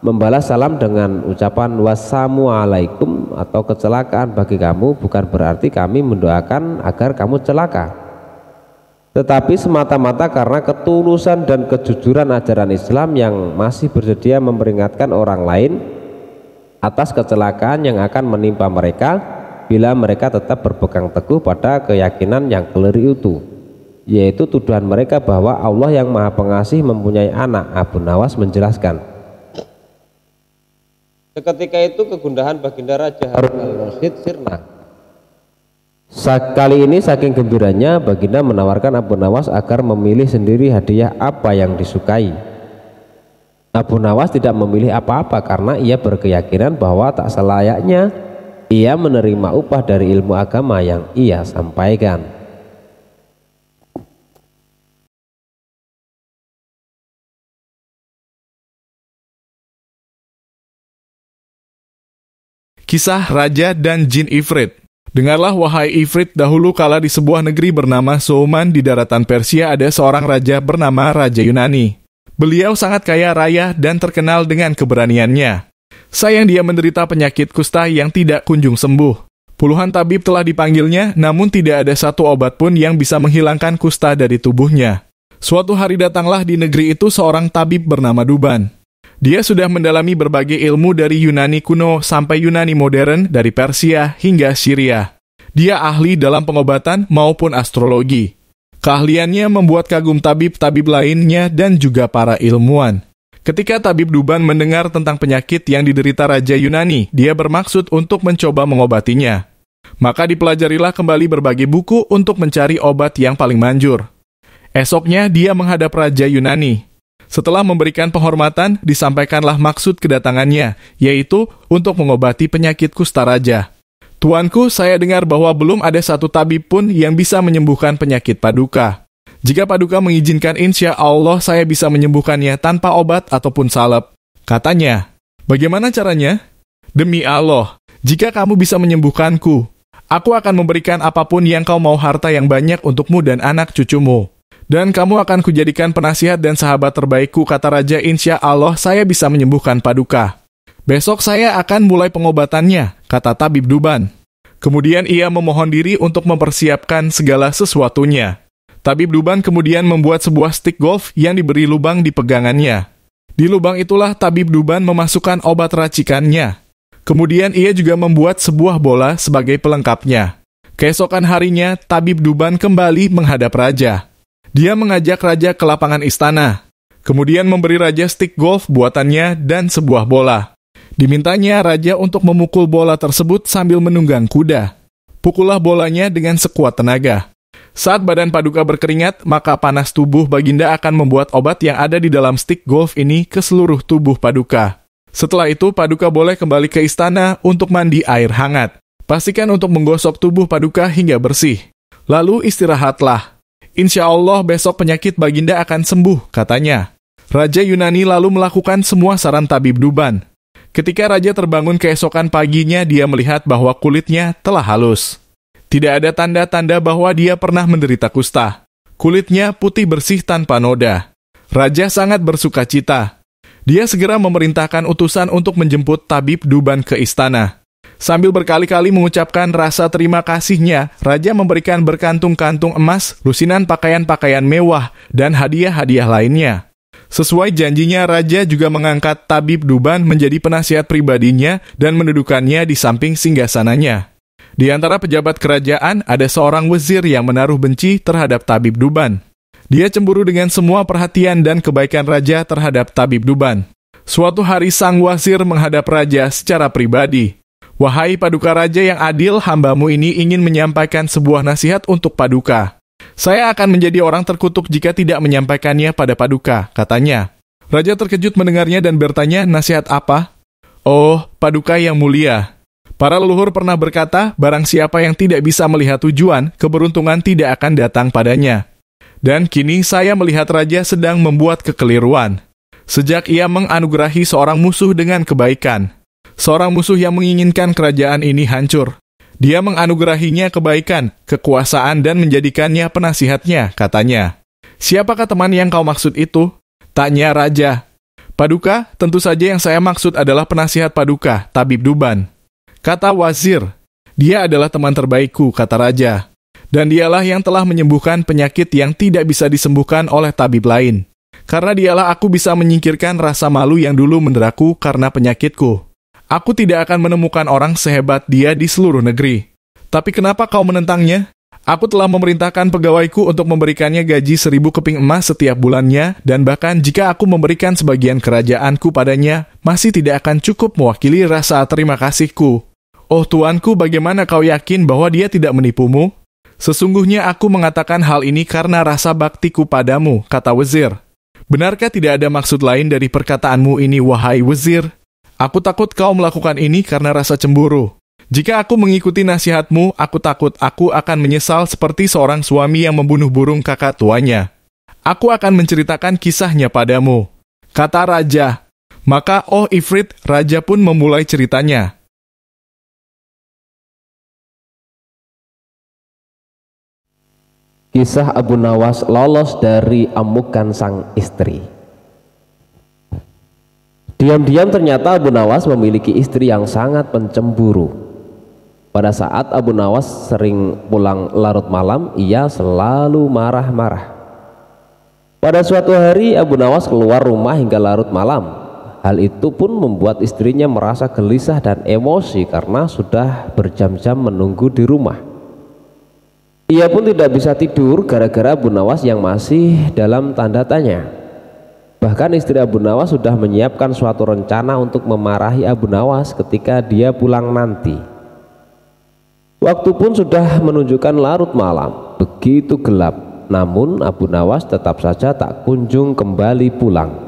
membalas salam dengan ucapan wassalamualaikum atau kecelakaan bagi kamu, bukan berarti kami mendoakan agar kamu celaka, tetapi semata-mata karena ketulusan dan kejujuran ajaran Islam yang masih bersedia memperingatkan orang lain atas kecelakaan yang akan menimpa mereka bila mereka tetap berpegang teguh pada keyakinan yang keliru itu, yaitu tuduhan mereka bahwa Allah yang Maha Pengasih mempunyai anak. Abu Nawas menjelaskan. Seketika itu kegundahan Baginda Raja Harun al-Rasyid sirna. Kali ini saking gembiranya Baginda menawarkan Abu Nawas agar memilih sendiri hadiah apa yang disukai. Abu Nawas tidak memilih apa-apa karena ia berkeyakinan bahwa tak selayaknya ia menerima upah dari ilmu agama yang ia sampaikan. Kisah Raja dan Jin Ifrit. Dengarlah wahai Ifrit, dahulu kala di sebuah negeri bernama Souman di daratan Persia ada seorang raja bernama Raja Yunani. Beliau sangat kaya raya dan terkenal dengan keberaniannya. Sayang dia menderita penyakit kusta yang tidak kunjung sembuh. Puluhan tabib telah dipanggilnya, namun tidak ada satu obat pun yang bisa menghilangkan kusta dari tubuhnya. Suatu hari datanglah di negeri itu seorang tabib bernama Duban. Dia sudah mendalami berbagai ilmu dari Yunani kuno sampai Yunani modern, dari Persia hingga Syria. Dia ahli dalam pengobatan maupun astrologi. Keahliannya membuat kagum tabib-tabib lainnya dan juga para ilmuwan. Ketika tabib Duban mendengar tentang penyakit yang diderita Raja Yunani, dia bermaksud untuk mencoba mengobatinya. Maka dipelajarilah kembali berbagai buku untuk mencari obat yang paling manjur. Esoknya dia menghadap Raja Yunani. Setelah memberikan penghormatan, disampaikanlah maksud kedatangannya, yaitu untuk mengobati penyakit kusta raja. Tuanku, saya dengar bahwa belum ada satu tabib pun yang bisa menyembuhkan penyakit Paduka. Jika Paduka mengizinkan, insya Allah saya bisa menyembuhkannya tanpa obat ataupun salep. Katanya, bagaimana caranya? Demi Allah, jika kamu bisa menyembuhkanku, aku akan memberikan apapun yang kau mau, harta yang banyak untukmu dan anak cucumu. Dan kamu akan kujadikan penasihat dan sahabat terbaikku, kata Raja. Insya Allah saya bisa menyembuhkan Paduka. Besok saya akan mulai pengobatannya, kata tabib Duban. Kemudian ia memohon diri untuk mempersiapkan segala sesuatunya. Tabib Duban kemudian membuat sebuah stik golf yang diberi lubang di pegangannya. Di lubang itulah tabib Duban memasukkan obat racikannya. Kemudian ia juga membuat sebuah bola sebagai pelengkapnya. Keesokan harinya, tabib Duban kembali menghadap raja. Dia mengajak raja ke lapangan istana. Kemudian memberi raja stik golf buatannya dan sebuah bola. Dimintanya raja untuk memukul bola tersebut sambil menunggang kuda. Pukullah bolanya dengan sekuat tenaga. Saat badan Paduka berkeringat, maka panas tubuh Baginda akan membuat obat yang ada di dalam stik golf ini ke seluruh tubuh Paduka. Setelah itu, Paduka boleh kembali ke istana untuk mandi air hangat. Pastikan untuk menggosok tubuh Paduka hingga bersih. Lalu istirahatlah. Insya Allah besok penyakit Baginda akan sembuh, katanya. Raja Yunani lalu melakukan semua saran tabib Duban. Ketika raja terbangun keesokan paginya, dia melihat bahwa kulitnya telah halus. Tidak ada tanda-tanda bahwa dia pernah menderita kusta. Kulitnya putih bersih tanpa noda. Raja sangat bersuka cita. Dia segera memerintahkan utusan untuk menjemput tabib Duban ke istana. Sambil berkali-kali mengucapkan rasa terima kasihnya, raja memberikan berkantung-kantung emas, lusinan pakaian-pakaian mewah, dan hadiah-hadiah lainnya. Sesuai janjinya, raja juga mengangkat tabib Duban menjadi penasihat pribadinya dan mendudukannya di samping singgasananya. Di antara pejabat kerajaan, ada seorang wazir yang menaruh benci terhadap tabib Duban. Dia cemburu dengan semua perhatian dan kebaikan raja terhadap tabib Duban. Suatu hari sang wazir menghadap raja secara pribadi. Wahai paduka raja yang adil, hambamu ini ingin menyampaikan sebuah nasihat untuk paduka. Saya akan menjadi orang terkutuk jika tidak menyampaikannya pada paduka, katanya. Raja terkejut mendengarnya dan bertanya, nasihat apa? Oh, paduka yang mulia. Para leluhur pernah berkata, barang siapa yang tidak bisa melihat tujuan, keberuntungan tidak akan datang padanya. Dan kini saya melihat raja sedang membuat kekeliruan. Sejak ia menganugerahi seorang musuh dengan kebaikan. Seorang musuh yang menginginkan kerajaan ini hancur. Dia menganugerahinya kebaikan, kekuasaan, dan menjadikannya penasihatnya, katanya. Siapakah teman yang kau maksud itu? Tanya raja. Paduka, tentu saja yang saya maksud adalah penasihat paduka, tabib Duban. Kata wazir, dia adalah teman terbaikku, kata raja. Dan dialah yang telah menyembuhkan penyakit yang tidak bisa disembuhkan oleh tabib lain. Karena dialah aku bisa menyingkirkan rasa malu yang dulu menderaku karena penyakitku. Aku tidak akan menemukan orang sehebat dia di seluruh negeri. Tapi kenapa kau menentangnya? Aku telah memerintahkan pegawaiku untuk memberikannya gaji 1.000 keping emas setiap bulannya, dan bahkan jika aku memberikan sebagian kerajaanku padanya, masih tidak akan cukup mewakili rasa terima kasihku. Oh tuanku, bagaimana kau yakin bahwa dia tidak menipumu? Sesungguhnya aku mengatakan hal ini karena rasa baktiku padamu, kata wazir. Benarkah tidak ada maksud lain dari perkataanmu ini, wahai wazir? Aku takut kau melakukan ini karena rasa cemburu. Jika aku mengikuti nasihatmu, aku takut aku akan menyesal seperti seorang suami yang membunuh burung kakak tuanya. Aku akan menceritakan kisahnya padamu, kata raja. Maka, oh Ifrit, raja pun memulai ceritanya. Kisah Abu Nawas lolos dari amukan sang istri. Diam-diam ternyata Abu Nawas memiliki istri yang sangat pencemburu. Pada saat Abu Nawas sering pulang larut malam, ia selalu marah-marah. Pada suatu hari Abu Nawas keluar rumah hingga larut malam. Hal itu pun membuat istrinya merasa gelisah dan emosi karena sudah berjam-jam menunggu di rumah. Ia pun tidak bisa tidur gara-gara Abu Nawas yang masih dalam tanda tanya. Bahkan istri Abu Nawas sudah menyiapkan suatu rencana untuk memarahi Abu Nawas ketika dia pulang nanti. Waktu pun sudah menunjukkan larut malam, begitu gelap. Namun Abu Nawas tetap saja tak kunjung kembali pulang.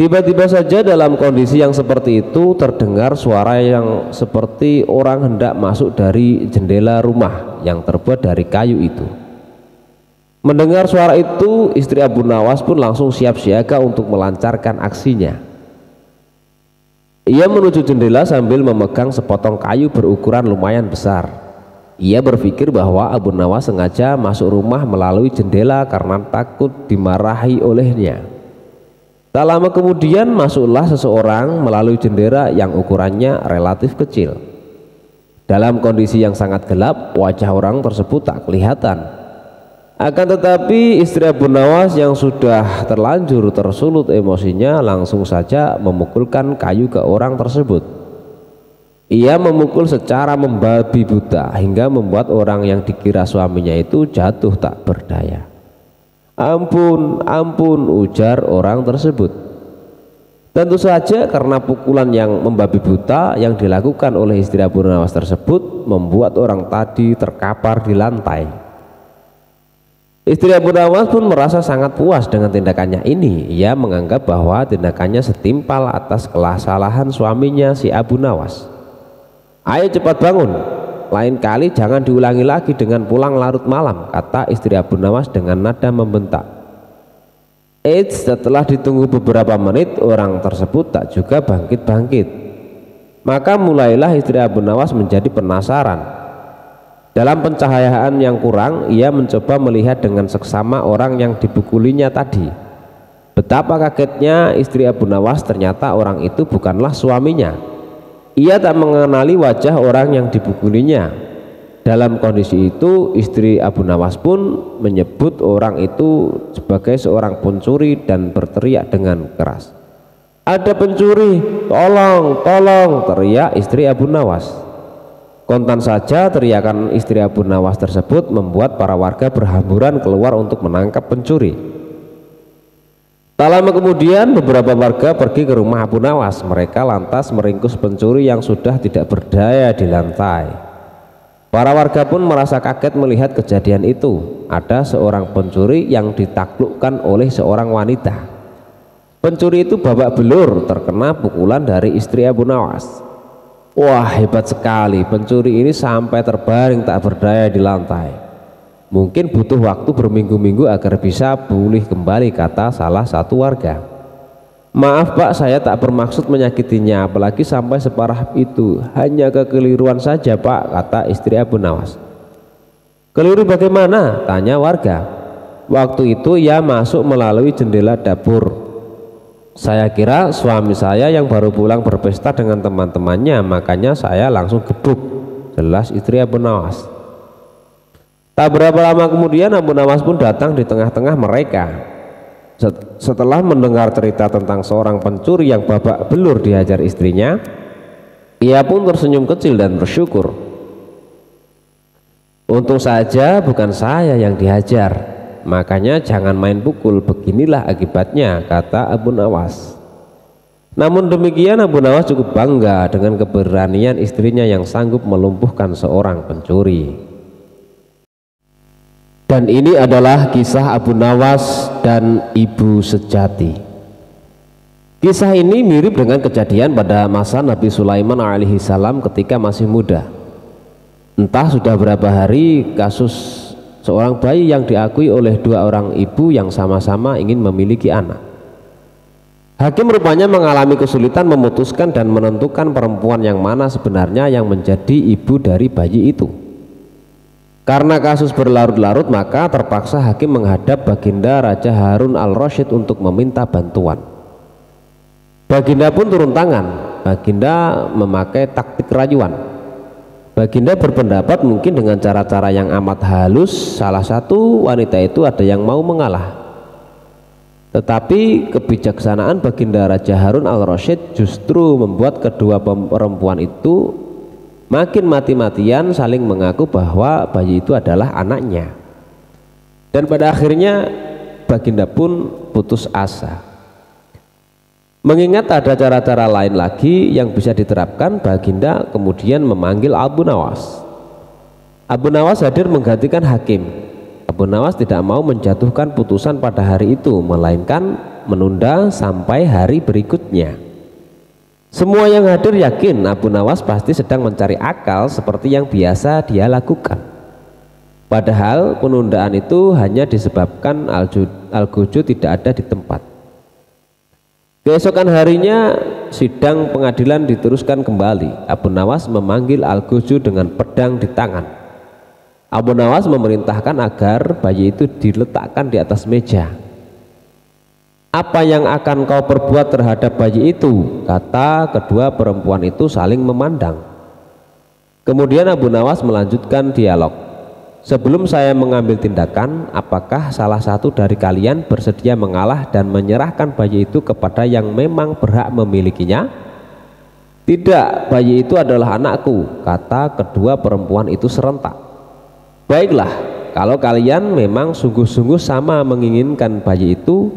Tiba-tiba saja dalam kondisi yang seperti itu terdengar suara yang seperti orang hendak masuk dari jendela rumah yang terbuat dari kayu itu. Mendengar suara itu, istri Abu Nawas pun langsung siap siaga untuk melancarkan aksinya. Ia menuju jendela sambil memegang sepotong kayu berukuran lumayan besar. Ia berpikir bahwa Abu Nawas sengaja masuk rumah melalui jendela karena takut dimarahi olehnya. Tak lama kemudian masuklah seseorang melalui jendela yang ukurannya relatif kecil. Dalam kondisi yang sangat gelap, wajah orang tersebut tak kelihatan. Akan tetapi istri Abu Nawas yang sudah terlanjur tersulut emosinya langsung saja memukulkan kayu ke orang tersebut. Ia memukul secara membabi buta hingga membuat orang yang dikira suaminya itu jatuh tak berdaya. Ampun, ampun, ujar orang tersebut. Tentu saja karena pukulan yang membabi buta yang dilakukan oleh istri Abu Nawas tersebut membuat orang tadi terkapar di lantai. Istri Abu Nawas pun merasa sangat puas dengan tindakannya ini. Ia menganggap bahwa tindakannya setimpal atas kesalahan suaminya si Abu Nawas. Ayo cepat bangun, lain kali jangan diulangi lagi dengan pulang larut malam, kata istri Abu Nawas dengan nada membentak. Eits, setelah ditunggu beberapa menit, orang tersebut tak juga bangkit-bangkit. Maka mulailah istri Abu Nawas menjadi penasaran. Dalam pencahayaan yang kurang, ia mencoba melihat dengan seksama orang yang dipukulinya tadi. Betapa kagetnya istri Abu Nawas, ternyata orang itu bukanlah suaminya. Ia tak mengenali wajah orang yang dipukulinya. Dalam kondisi itu, istri Abu Nawas pun menyebut orang itu sebagai seorang pencuri dan berteriak dengan keras. Ada pencuri, tolong, tolong, teriak istri Abu Nawas. Kontan saja teriakan istri Abu Nawas tersebut membuat para warga berhamburan keluar untuk menangkap pencuri. Tak lama kemudian beberapa warga pergi ke rumah Abu Nawas. Mereka lantas meringkus pencuri yang sudah tidak berdaya di lantai. Para warga pun merasa kaget melihat kejadian itu. Ada seorang pencuri yang ditaklukkan oleh seorang wanita. Pencuri itu babak belur terkena pukulan dari istri Abu Nawas. Wah, hebat sekali, pencuri ini sampai terbaring tak berdaya di lantai. Mungkin butuh waktu berminggu-minggu agar bisa pulih kembali, kata salah satu warga. Maaf Pak, saya tak bermaksud menyakitinya, apalagi sampai separah itu. Hanya kekeliruan saja Pak, kata istri Abu Nawas. Keliru bagaimana? Tanya warga. Waktu itu ia masuk melalui jendela dapur. Saya kira suami saya yang baru pulang berpesta dengan teman-temannya, makanya saya langsung gebuk, jelas istri Abu Nawas. Tak berapa lama kemudian Abu Nawas pun datang di tengah-tengah mereka. Setelah mendengar cerita tentang seorang pencuri yang babak belur dihajar istrinya, ia pun tersenyum kecil dan bersyukur. Untung saja bukan saya yang dihajar, makanya jangan main pukul, beginilah akibatnya, kata Abu Nawas. Namun demikian Abu Nawas cukup bangga dengan keberanian istrinya yang sanggup melumpuhkan seorang pencuri. Dan ini adalah kisah Abu Nawas dan ibu sejati. Kisah ini mirip dengan kejadian pada masa Nabi Sulaiman alaihi salam ketika masih muda. Entah sudah berapa hari kasus seorang bayi yang diakui oleh dua orang ibu yang sama-sama ingin memiliki anak. Hakim rupanya mengalami kesulitan memutuskan dan menentukan perempuan yang mana sebenarnya yang menjadi ibu dari bayi itu. Karena kasus berlarut-larut, maka terpaksa hakim menghadap Baginda Raja Harun al-Rasyid untuk meminta bantuan. Baginda pun turun tangan. Baginda memakai taktik rayuan. Baginda berpendapat mungkin dengan cara-cara yang amat halus salah satu wanita itu ada yang mau mengalah. Tetapi kebijaksanaan Baginda Raja Harun al-Rasyid justru membuat kedua perempuan itu makin mati-matian saling mengaku bahwa bayi itu adalah anaknya. Dan pada akhirnya Baginda pun putus asa. Mengingat ada cara-cara lain lagi yang bisa diterapkan, Baginda kemudian memanggil Abu Nawas. Abu Nawas hadir menggantikan hakim. Abu Nawas tidak mau menjatuhkan putusan pada hari itu, melainkan menunda sampai hari berikutnya. Semua yang hadir yakin Abu Nawas pasti sedang mencari akal seperti yang biasa dia lakukan. Padahal penundaan itu hanya disebabkan Al-Guju tidak ada di tempat. Keesokan harinya sidang pengadilan diteruskan kembali. Abu Nawas memanggil Al-Guju dengan pedang di tangan. Abu Nawas memerintahkan agar bayi itu diletakkan di atas meja. Apa yang akan kau perbuat terhadap bayi itu? Kata kedua perempuan itu saling memandang. Kemudian Abu Nawas melanjutkan dialog. Sebelum saya mengambil tindakan, apakah salah satu dari kalian bersedia mengalah dan menyerahkan bayi itu kepada yang memang berhak memilikinya? Tidak, bayi itu adalah anakku, kata kedua perempuan itu serentak. Baiklah, kalau kalian memang sungguh-sungguh sama menginginkan bayi itu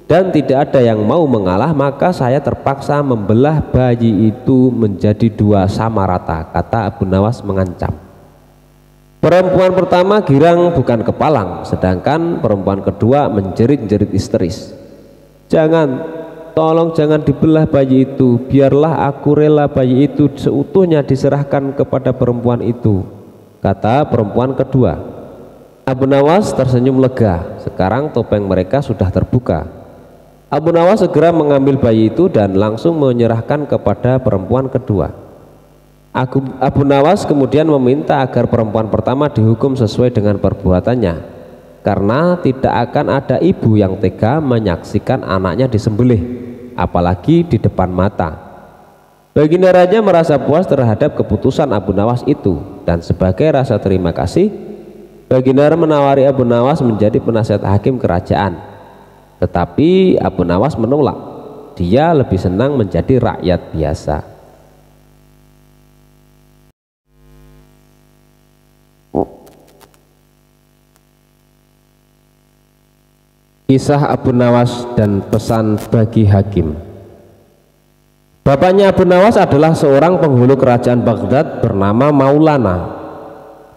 dan tidak ada yang mau mengalah, maka saya terpaksa membelah bayi itu menjadi dua sama rata, kata Abu Nawas mengancam. Perempuan pertama girang bukan kepalang, sedangkan perempuan kedua menjerit-jerit histeris. Jangan, tolong jangan dibelah bayi itu, biarlah aku rela bayi itu seutuhnya diserahkan kepada perempuan itu, kata perempuan kedua. Abu Nawas tersenyum lega, sekarang topeng mereka sudah terbuka. Abu Nawas segera mengambil bayi itu dan langsung menyerahkan kepada perempuan kedua. Abu Nawas kemudian meminta agar perempuan pertama dihukum sesuai dengan perbuatannya, karena tidak akan ada ibu yang tega menyaksikan anaknya disembelih, apalagi di depan mata. Baginda Raja merasa puas terhadap keputusan Abu Nawas itu, dan sebagai rasa terima kasih, Baginda menawari Abu Nawas menjadi penasihat hakim kerajaan. Tetapi Abu Nawas menolak, dia lebih senang menjadi rakyat biasa. Kisah Abu Nawas dan pesan bagi hakim. Bapaknya Abu Nawas adalah seorang penghulu kerajaan Baghdad bernama Maulana.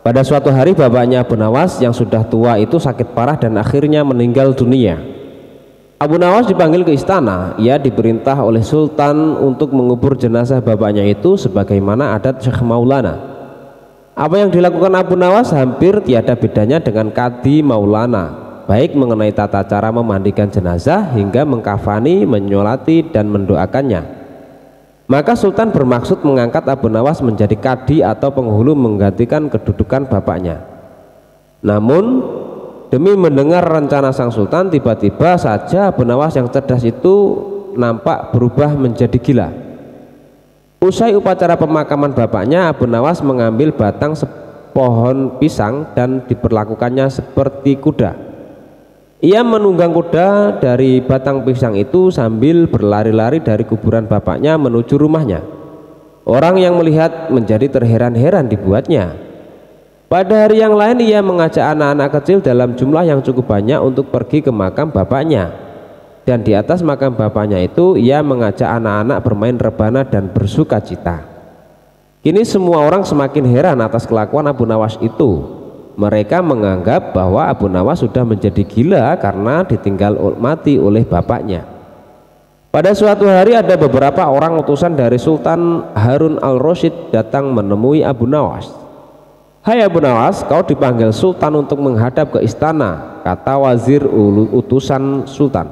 Pada suatu hari bapaknya Abu Nawas yang sudah tua itu sakit parah dan akhirnya meninggal dunia. Abu Nawas dipanggil ke istana. Ia diperintah oleh Sultan untuk mengubur jenazah bapaknya itu sebagaimana adat Syekh Maulana. Apa yang dilakukan Abu Nawas hampir tiada bedanya dengan Kadi Maulana, baik mengenai tata cara memandikan jenazah hingga mengkafani, menyolati dan mendoakannya. Maka Sultan bermaksud mengangkat Abu Nawas menjadi kadi atau penghulu menggantikan kedudukan bapaknya. Namun demi mendengar rencana sang Sultan, tiba-tiba saja Abu Nawas yang cerdas itu nampak berubah menjadi gila. Usai upacara pemakaman bapaknya, Abu Nawas mengambil batang pohon pisang dan diperlakukannya seperti kuda. Ia menunggang kuda dari batang pisang itu sambil berlari-lari dari kuburan bapaknya menuju rumahnya. Orang yang melihat menjadi terheran-heran dibuatnya. Pada hari yang lain ia mengajak anak-anak kecil dalam jumlah yang cukup banyak untuk pergi ke makam bapaknya. Dan di atas makam bapaknya itu ia mengajak anak-anak bermain rebana dan bersuka cita. Kini semua orang semakin heran atas kelakuan Abu Nawas itu. Mereka menganggap bahwa Abu Nawas sudah menjadi gila karena ditinggal mati oleh bapaknya. Pada suatu hari ada beberapa orang utusan dari Sultan Harun al-Rasyid datang menemui Abu Nawas. "Hai Abu Nawas, kau dipanggil Sultan untuk menghadap ke istana," kata wazir utusan Sultan.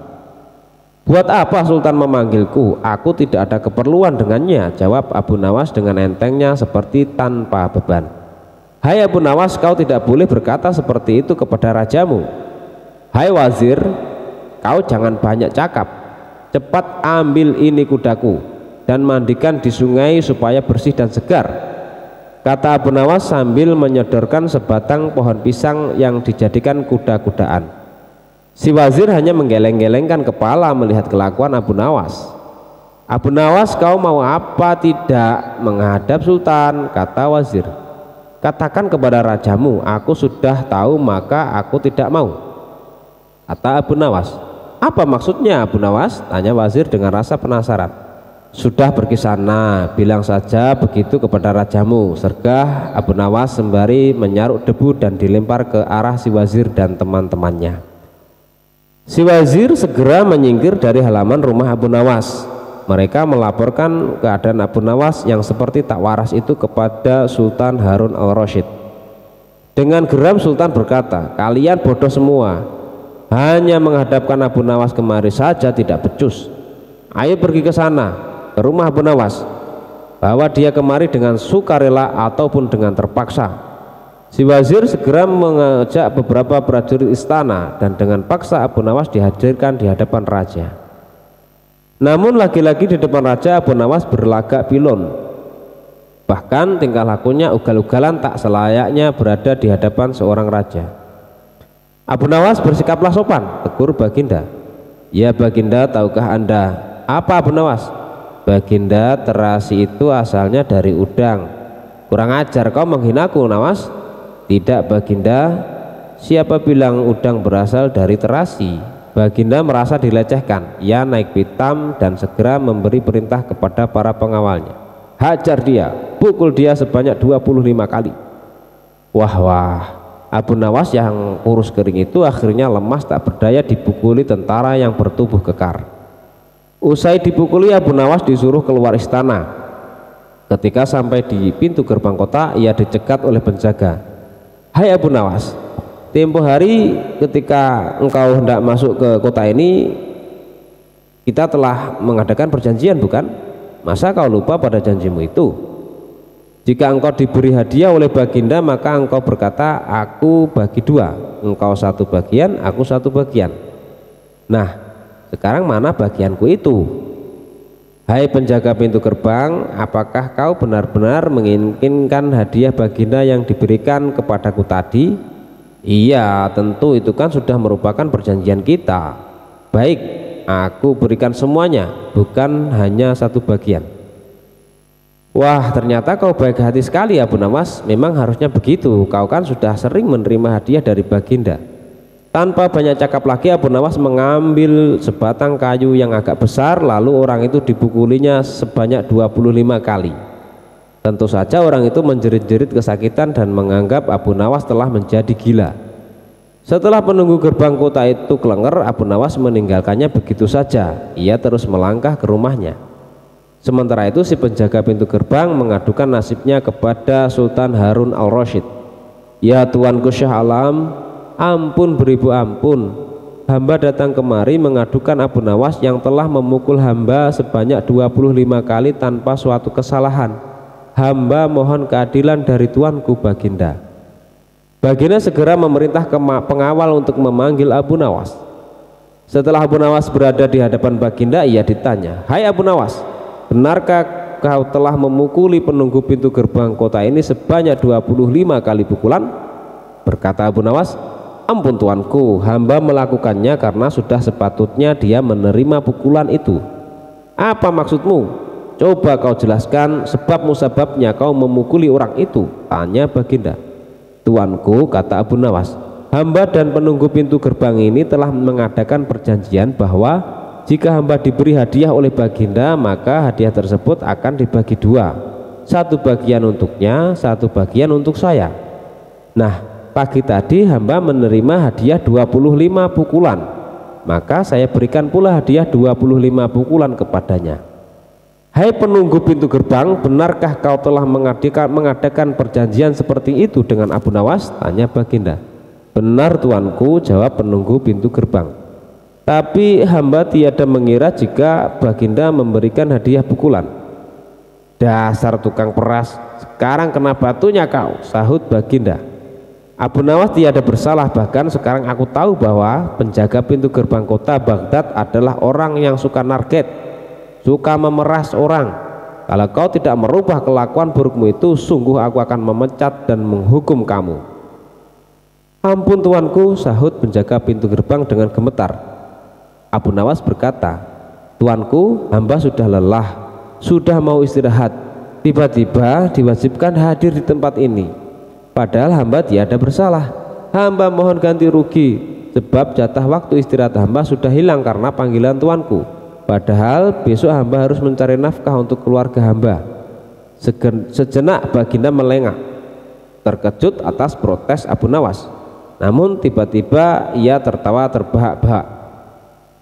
"Buat apa Sultan memanggilku? Aku tidak ada keperluan dengannya," jawab Abu Nawas dengan entengnya seperti tanpa beban. "Hai Abu Nawas, kau tidak boleh berkata seperti itu kepada rajamu." "Hai wazir, kau jangan banyak cakap. Cepat ambil ini kudaku dan mandikan di sungai supaya bersih dan segar," kata Abu Nawas sambil menyodorkan sebatang pohon pisang yang dijadikan kuda-kudaan. Si wazir hanya menggeleng-gelengkan kepala melihat kelakuan Abu Nawas. "Abu Nawas, kau mau apa tidak menghadap Sultan?" kata wazir. "Katakan kepada rajamu, aku sudah tahu maka aku tidak mau," kata Abu Nawas. "Apa maksudnya Abu Nawas?" tanya wazir dengan rasa penasaran. "Sudah pergi sana, bilang saja begitu kepada rajamu," sergah Abu Nawas sembari menyaruk debu dan dilempar ke arah si wazir dan teman-temannya. Si wazir segera menyingkir dari halaman rumah Abu Nawas. Mereka melaporkan keadaan Abu Nawas yang seperti tak waras itu kepada Sultan Harun al-Rasyid. Dengan geram Sultan berkata, "Kalian bodoh semua, hanya menghadapkan Abu Nawas kemari saja tidak becus. Ayo pergi ke sana, ke rumah Abu Nawas. Bawa dia kemari dengan sukarela ataupun dengan terpaksa." Si wazir segera mengajak beberapa prajurit istana dan dengan paksa Abu Nawas dihadirkan di hadapan raja. Namun lagi-lagi di depan raja Abu Nawas berlagak pilon. Bahkan tingkah lakunya ugal-ugalan tak selayaknya berada di hadapan seorang raja. Abu Nawas bersikaplah sopan, tegur Baginda. "Ya Baginda, tahukah Anda?" "Apa Abu Nawas?" "Baginda, terasi itu asalnya dari udang." "Kurang ajar, kau menghinaku Nawas." "Tidak Baginda, siapa bilang udang berasal dari terasi?" Baginda merasa dilecehkan. Ia naik pitam dan segera memberi perintah kepada para pengawalnya. "Hajar dia, pukul dia sebanyak 25 kali. Wah, Abu Nawas yang kurus kering itu akhirnya lemas tak berdaya dipukuli tentara yang bertubuh kekar. Usai dipukuli, Abu Nawas disuruh keluar istana. Ketika sampai di pintu gerbang kota, ia dicegat oleh penjaga. "Hai Abu Nawas, tempo hari ketika engkau hendak masuk ke kota ini, kita telah mengadakan perjanjian, bukan? Masa kau lupa pada janjimu itu? Jika engkau diberi hadiah oleh Baginda, maka engkau berkata, aku bagi dua, engkau satu bagian, aku satu bagian. Nah, sekarang mana bagianku itu? Hai penjaga pintu gerbang, apakah kau benar-benar menginginkan hadiah Baginda yang diberikan kepadaku tadi?" "Iya, tentu, itu kan sudah merupakan perjanjian kita." "Baik, aku berikan semuanya, bukan hanya satu bagian." "Wah, ternyata kau baik hati sekali Abu Nawas. Memang harusnya begitu, kau kan sudah sering menerima hadiah dari Baginda." Tanpa banyak cakap lagi, Abu Nawas mengambil sebatang kayu yang agak besar, lalu orang itu dipukulinya sebanyak 25 kali. Tentu saja orang itu menjerit-jerit kesakitan dan menganggap Abu Nawas telah menjadi gila. Setelah penunggu gerbang kota itu kelenger, Abu Nawas meninggalkannya begitu saja. Ia terus melangkah ke rumahnya. Sementara itu si penjaga pintu gerbang mengadukan nasibnya kepada Sultan Harun al-Rasyid. "Ya Tuanku Syah Alam, ampun beribu ampun, hamba datang kemari mengadukan Abu Nawas yang telah memukul hamba sebanyak 25 kali tanpa suatu kesalahan. Hamba mohon keadilan dari Tuanku Baginda." Baginda segera memerintah pengawal untuk memanggil Abu Nawas. Setelah Abu Nawas berada di hadapan Baginda, ia ditanya, "Hai Abu Nawas, benarkah kau telah memukuli penunggu pintu gerbang kota ini sebanyak 25 kali pukulan?" Berkata Abu Nawas, "Ampun Tuanku, hamba melakukannya karena sudah sepatutnya dia menerima pukulan itu." "Apa maksudmu? Coba kau jelaskan sebab musababnya kau memukuli orang itu," tanya Baginda. "Tuanku," kata Abu Nawas, "hamba dan penunggu pintu gerbang ini telah mengadakan perjanjian bahwa jika hamba diberi hadiah oleh Baginda, maka hadiah tersebut akan dibagi dua, satu bagian untuknya, satu bagian untuk saya. Nah, pagi tadi hamba menerima hadiah 25 pukulan, maka saya berikan pula hadiah 25 pukulan kepadanya." "Hai penunggu pintu gerbang, benarkah kau telah mengadakan perjanjian seperti itu dengan Abu Nawas?" tanya Baginda. "Benar Tuanku," jawab penunggu pintu gerbang, "tapi hamba tiada mengira jika Baginda memberikan hadiah pukulan." "Dasar tukang peras, sekarang kena batunya kau," sahut Baginda. "Abu Nawas tiada bersalah, bahkan sekarang aku tahu bahwa penjaga pintu gerbang kota Baghdad adalah orang yang suka narget, suka memeras orang. Kalau kau tidak merubah kelakuan burukmu itu, sungguh aku akan memecat dan menghukum kamu." "Ampun Tuanku," sahut penjaga pintu gerbang dengan gemetar. Abu Nawas berkata, "Tuanku, hamba sudah lelah, sudah mau istirahat, tiba-tiba diwajibkan hadir di tempat ini. Padahal hamba tiada bersalah. Hamba mohon ganti rugi, sebab jatah waktu istirahat hamba sudah hilang karena panggilan Tuanku. Padahal besok hamba harus mencari nafkah untuk keluarga hamba." Sejenak Baginda melengak, terkejut atas protes Abu Nawas. Namun tiba-tiba ia tertawa terbahak-bahak.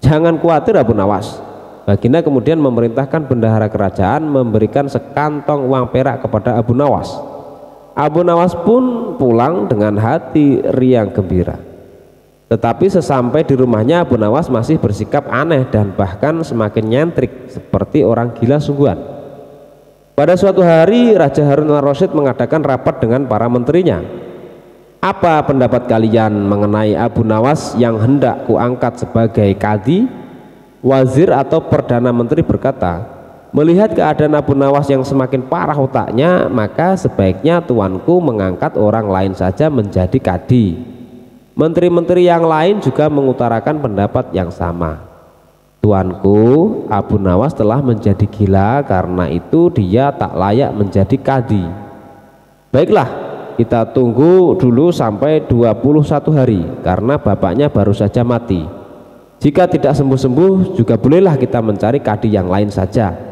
"Jangan khawatir Abu Nawas." Baginda kemudian memerintahkan bendahara kerajaan memberikan sekantong uang perak kepada Abu Nawas. Abu Nawas pun pulang dengan hati riang gembira. Tetapi sesampai di rumahnya, Abu Nawas masih bersikap aneh dan bahkan semakin nyentrik seperti orang gila sungguhan. Pada suatu hari, Raja Harun al-Rasyid mengadakan rapat dengan para menterinya. "Apa pendapat kalian mengenai Abu Nawas yang hendak kuangkat sebagai kadi?" Wazir atau Perdana Menteri berkata, "Melihat keadaan Abu Nawas yang semakin parah otaknya, maka sebaiknya Tuanku mengangkat orang lain saja menjadi kadi." Menteri-menteri yang lain juga mengutarakan pendapat yang sama. "Tuanku, Abu Nawas telah menjadi gila, karena itu dia tak layak menjadi kadi." "Baiklah, kita tunggu dulu sampai 21 hari, karena bapaknya baru saja mati. Jika tidak sembuh-sembuh, juga bolehlah kita mencari kadi yang lain saja."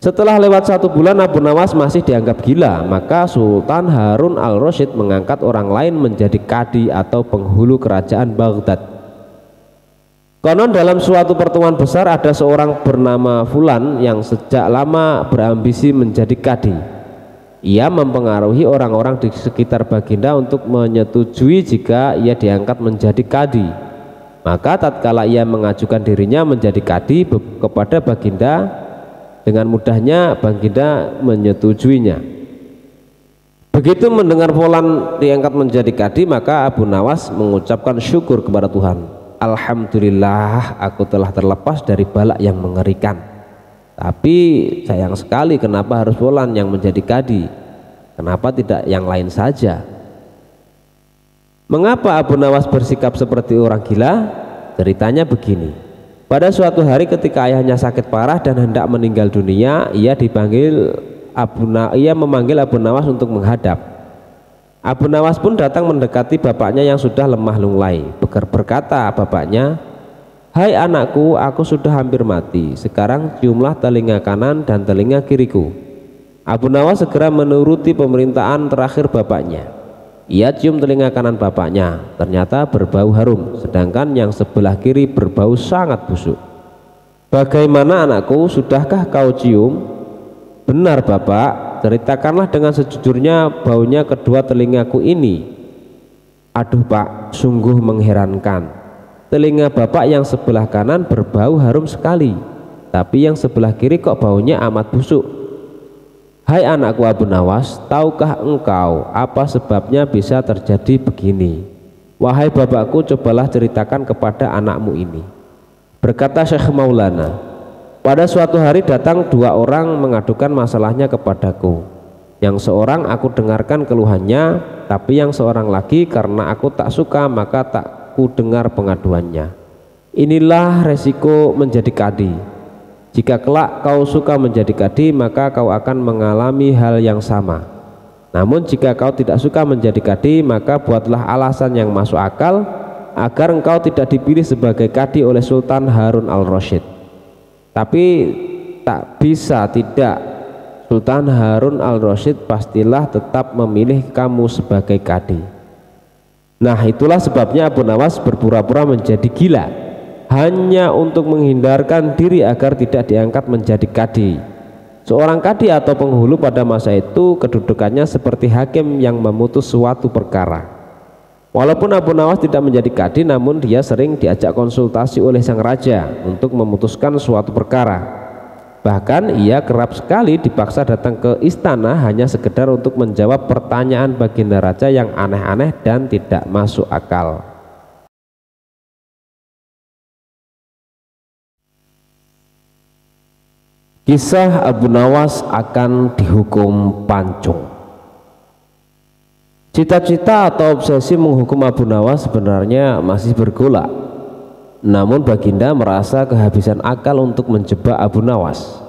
Setelah lewat 1 bulan Abu Nawas masih dianggap gila, maka Sultan Harun al-Rasyid mengangkat orang lain menjadi kadi atau penghulu kerajaan Baghdad. Konon dalam suatu pertemuan besar ada seorang bernama Fulan yang sejak lama berambisi menjadi kadi. Ia mempengaruhi orang-orang di sekitar Baginda untuk menyetujui jika ia diangkat menjadi kadi. Maka tatkala ia mengajukan dirinya menjadi kadi kepada Baginda, dengan mudahnya Baginda menyetujuinya. Begitu mendengar Fulan diangkat menjadi kadi, maka Abu Nawas mengucapkan syukur kepada Tuhan. Alhamdulillah, aku telah terlepas dari balak yang mengerikan. Tapi sayang sekali, kenapa harus Fulan yang menjadi kadi? Kenapa tidak yang lain saja? Mengapa Abu Nawas bersikap seperti orang gila? Ceritanya begini. Pada suatu hari ketika ayahnya sakit parah dan hendak meninggal dunia, ia memanggil Abu Nawas untuk menghadap. Abu Nawas pun datang mendekati bapaknya yang sudah lemah lunglai. Berkata bapaknya, "Hai anakku, aku sudah hampir mati. Sekarang ciumlah telinga kanan dan telinga kiriku." Abu Nawas segera menuruti pemerintahan terakhir bapaknya. Ia cium telinga kanan bapaknya, ternyata berbau harum, sedangkan yang sebelah kiri berbau sangat busuk. "Bagaimana anakku, sudahkah kau cium?" "Benar bapak, ceritakanlah dengan sejujurnya baunya kedua telingaku ini." "Aduh pak, sungguh mengherankan. Telinga bapak yang sebelah kanan berbau harum sekali, tapi yang sebelah kiri kok baunya amat busuk." "Hai anakku Abu Nawas, tahukah engkau apa sebabnya bisa terjadi begini? Wahai bapakku, cobalah ceritakan kepada anakmu ini." Berkata Syekh Maulana, "Pada suatu hari datang dua orang mengadukan masalahnya kepadaku. Yang seorang aku dengarkan keluhannya, tapi yang seorang lagi karena aku tak suka maka tak ku dengar pengaduannya. Inilah resiko menjadi kadi. Jika kelak kau suka menjadi kadi, maka kau akan mengalami hal yang sama. Namun jika kau tidak suka menjadi kadi, maka buatlah alasan yang masuk akal agar engkau tidak dipilih sebagai kadi oleh Sultan Harun al-Rasyid. Tapi tak bisa tidak, Sultan Harun al-Rasyid pastilah tetap memilih kamu sebagai kadi." Nah, itulah sebabnya Abu Nawas berpura-pura menjadi gila hanya untuk menghindarkan diri agar tidak diangkat menjadi kadi. Seorang kadi atau penghulu pada masa itu kedudukannya seperti hakim yang memutus suatu perkara. Walaupun Abu Nawas tidak menjadi kadi, namun dia sering diajak konsultasi oleh sang raja untuk memutuskan suatu perkara. Bahkan ia kerap sekali dipaksa datang ke istana hanya sekedar untuk menjawab pertanyaan baginda raja yang aneh-aneh dan tidak masuk akal. Kisah Abu Nawas akan dihukum pancung. Cita-cita atau obsesi menghukum Abu Nawas sebenarnya masih bergolak. Namun Baginda merasa kehabisan akal untuk menjebak Abu Nawas.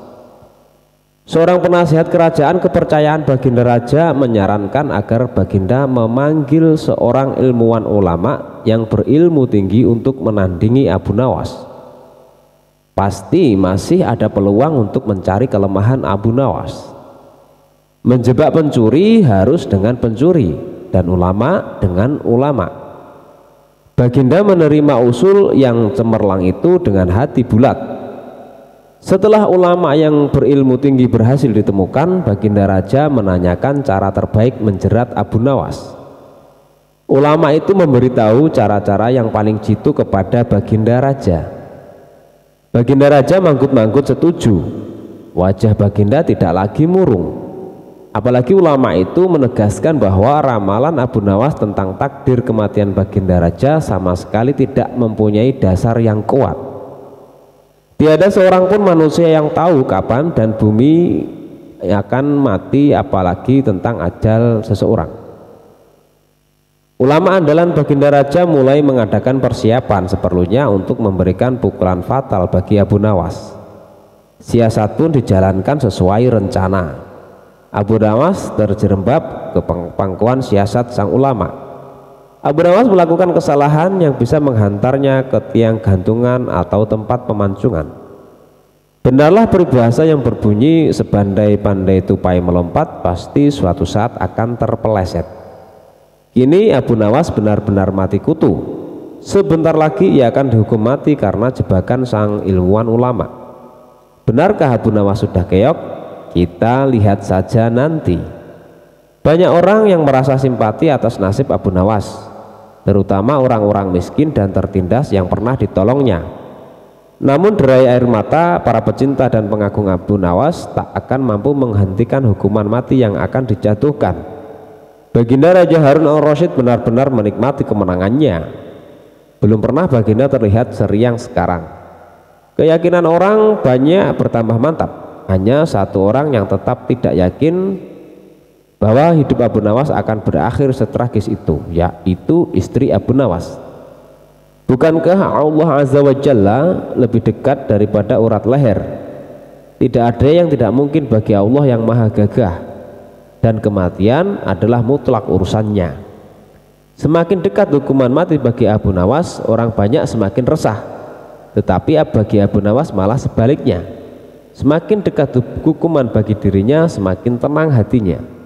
Seorang penasihat kerajaan kepercayaan Baginda Raja menyarankan agar Baginda memanggil seorang ilmuwan ulama yang berilmu tinggi untuk menandingi Abu Nawas. Pasti masih ada peluang untuk mencari kelemahan Abu Nawas. Menjebak pencuri harus dengan pencuri dan ulama dengan ulama. Baginda menerima usul yang cemerlang itu dengan hati bulat. Setelah ulama yang berilmu tinggi berhasil ditemukan, Baginda Raja menanyakan cara terbaik menjerat Abu Nawas. Ulama itu memberitahu cara-cara yang paling jitu kepada Baginda Raja. Baginda Raja manggut-manggut setuju. Wajah Baginda tidak lagi murung. Apalagi ulama itu menegaskan bahwa ramalan Abu Nawas tentang takdir kematian Baginda Raja sama sekali tidak mempunyai dasar yang kuat. Tiada seorang pun manusia yang tahu kapan dan bumi akan mati, apalagi tentang ajal seseorang. Ulama andalan Baginda Raja mulai mengadakan persiapan seperlunya untuk memberikan pukulan fatal bagi Abu Nawas. Siasat pun dijalankan sesuai rencana. Abu Nawas terjerembab ke pangkuan siasat sang ulama. Abu Nawas melakukan kesalahan yang bisa menghantarnya ke tiang gantungan atau tempat pemancingan. Benarlah peribahasa yang berbunyi, sebandai-pandai tupai melompat pasti suatu saat akan terpeleset. Kini Abu Nawas benar-benar mati kutu. sebentar lagi ia akan dihukum mati karena jebakan sang ilmuwan ulama. Benarkah Abu Nawas sudah keok? Kita lihat saja nanti. Banyak orang yang merasa simpati atas nasib Abu Nawas, terutama orang-orang miskin dan tertindas yang pernah ditolongnya. Namun derai air mata para pecinta dan pengagung Abu Nawas tak akan mampu menghentikan hukuman mati yang akan dijatuhkan. Baginda Raja Harun al-Rasyid benar-benar menikmati kemenangannya. Belum pernah baginda terlihat seriang sekarang. Keyakinan orang banyak bertambah mantap. Hanya satu orang yang tetap tidak yakin bahwa hidup Abu Nawas akan berakhir setragis itu, yaitu istri Abu Nawas. Bukankah Allah Azza wa Jalla lebih dekat daripada urat leher? Tidak ada yang tidak mungkin bagi Allah yang maha gagah, dan kematian adalah mutlak urusannya. Semakin dekat hukuman mati bagi Abu Nawas, orang banyak semakin resah. Tetapi bagi Abu Nawas malah sebaliknya. Semakin dekat hukuman bagi dirinya, semakin tenang hatinya.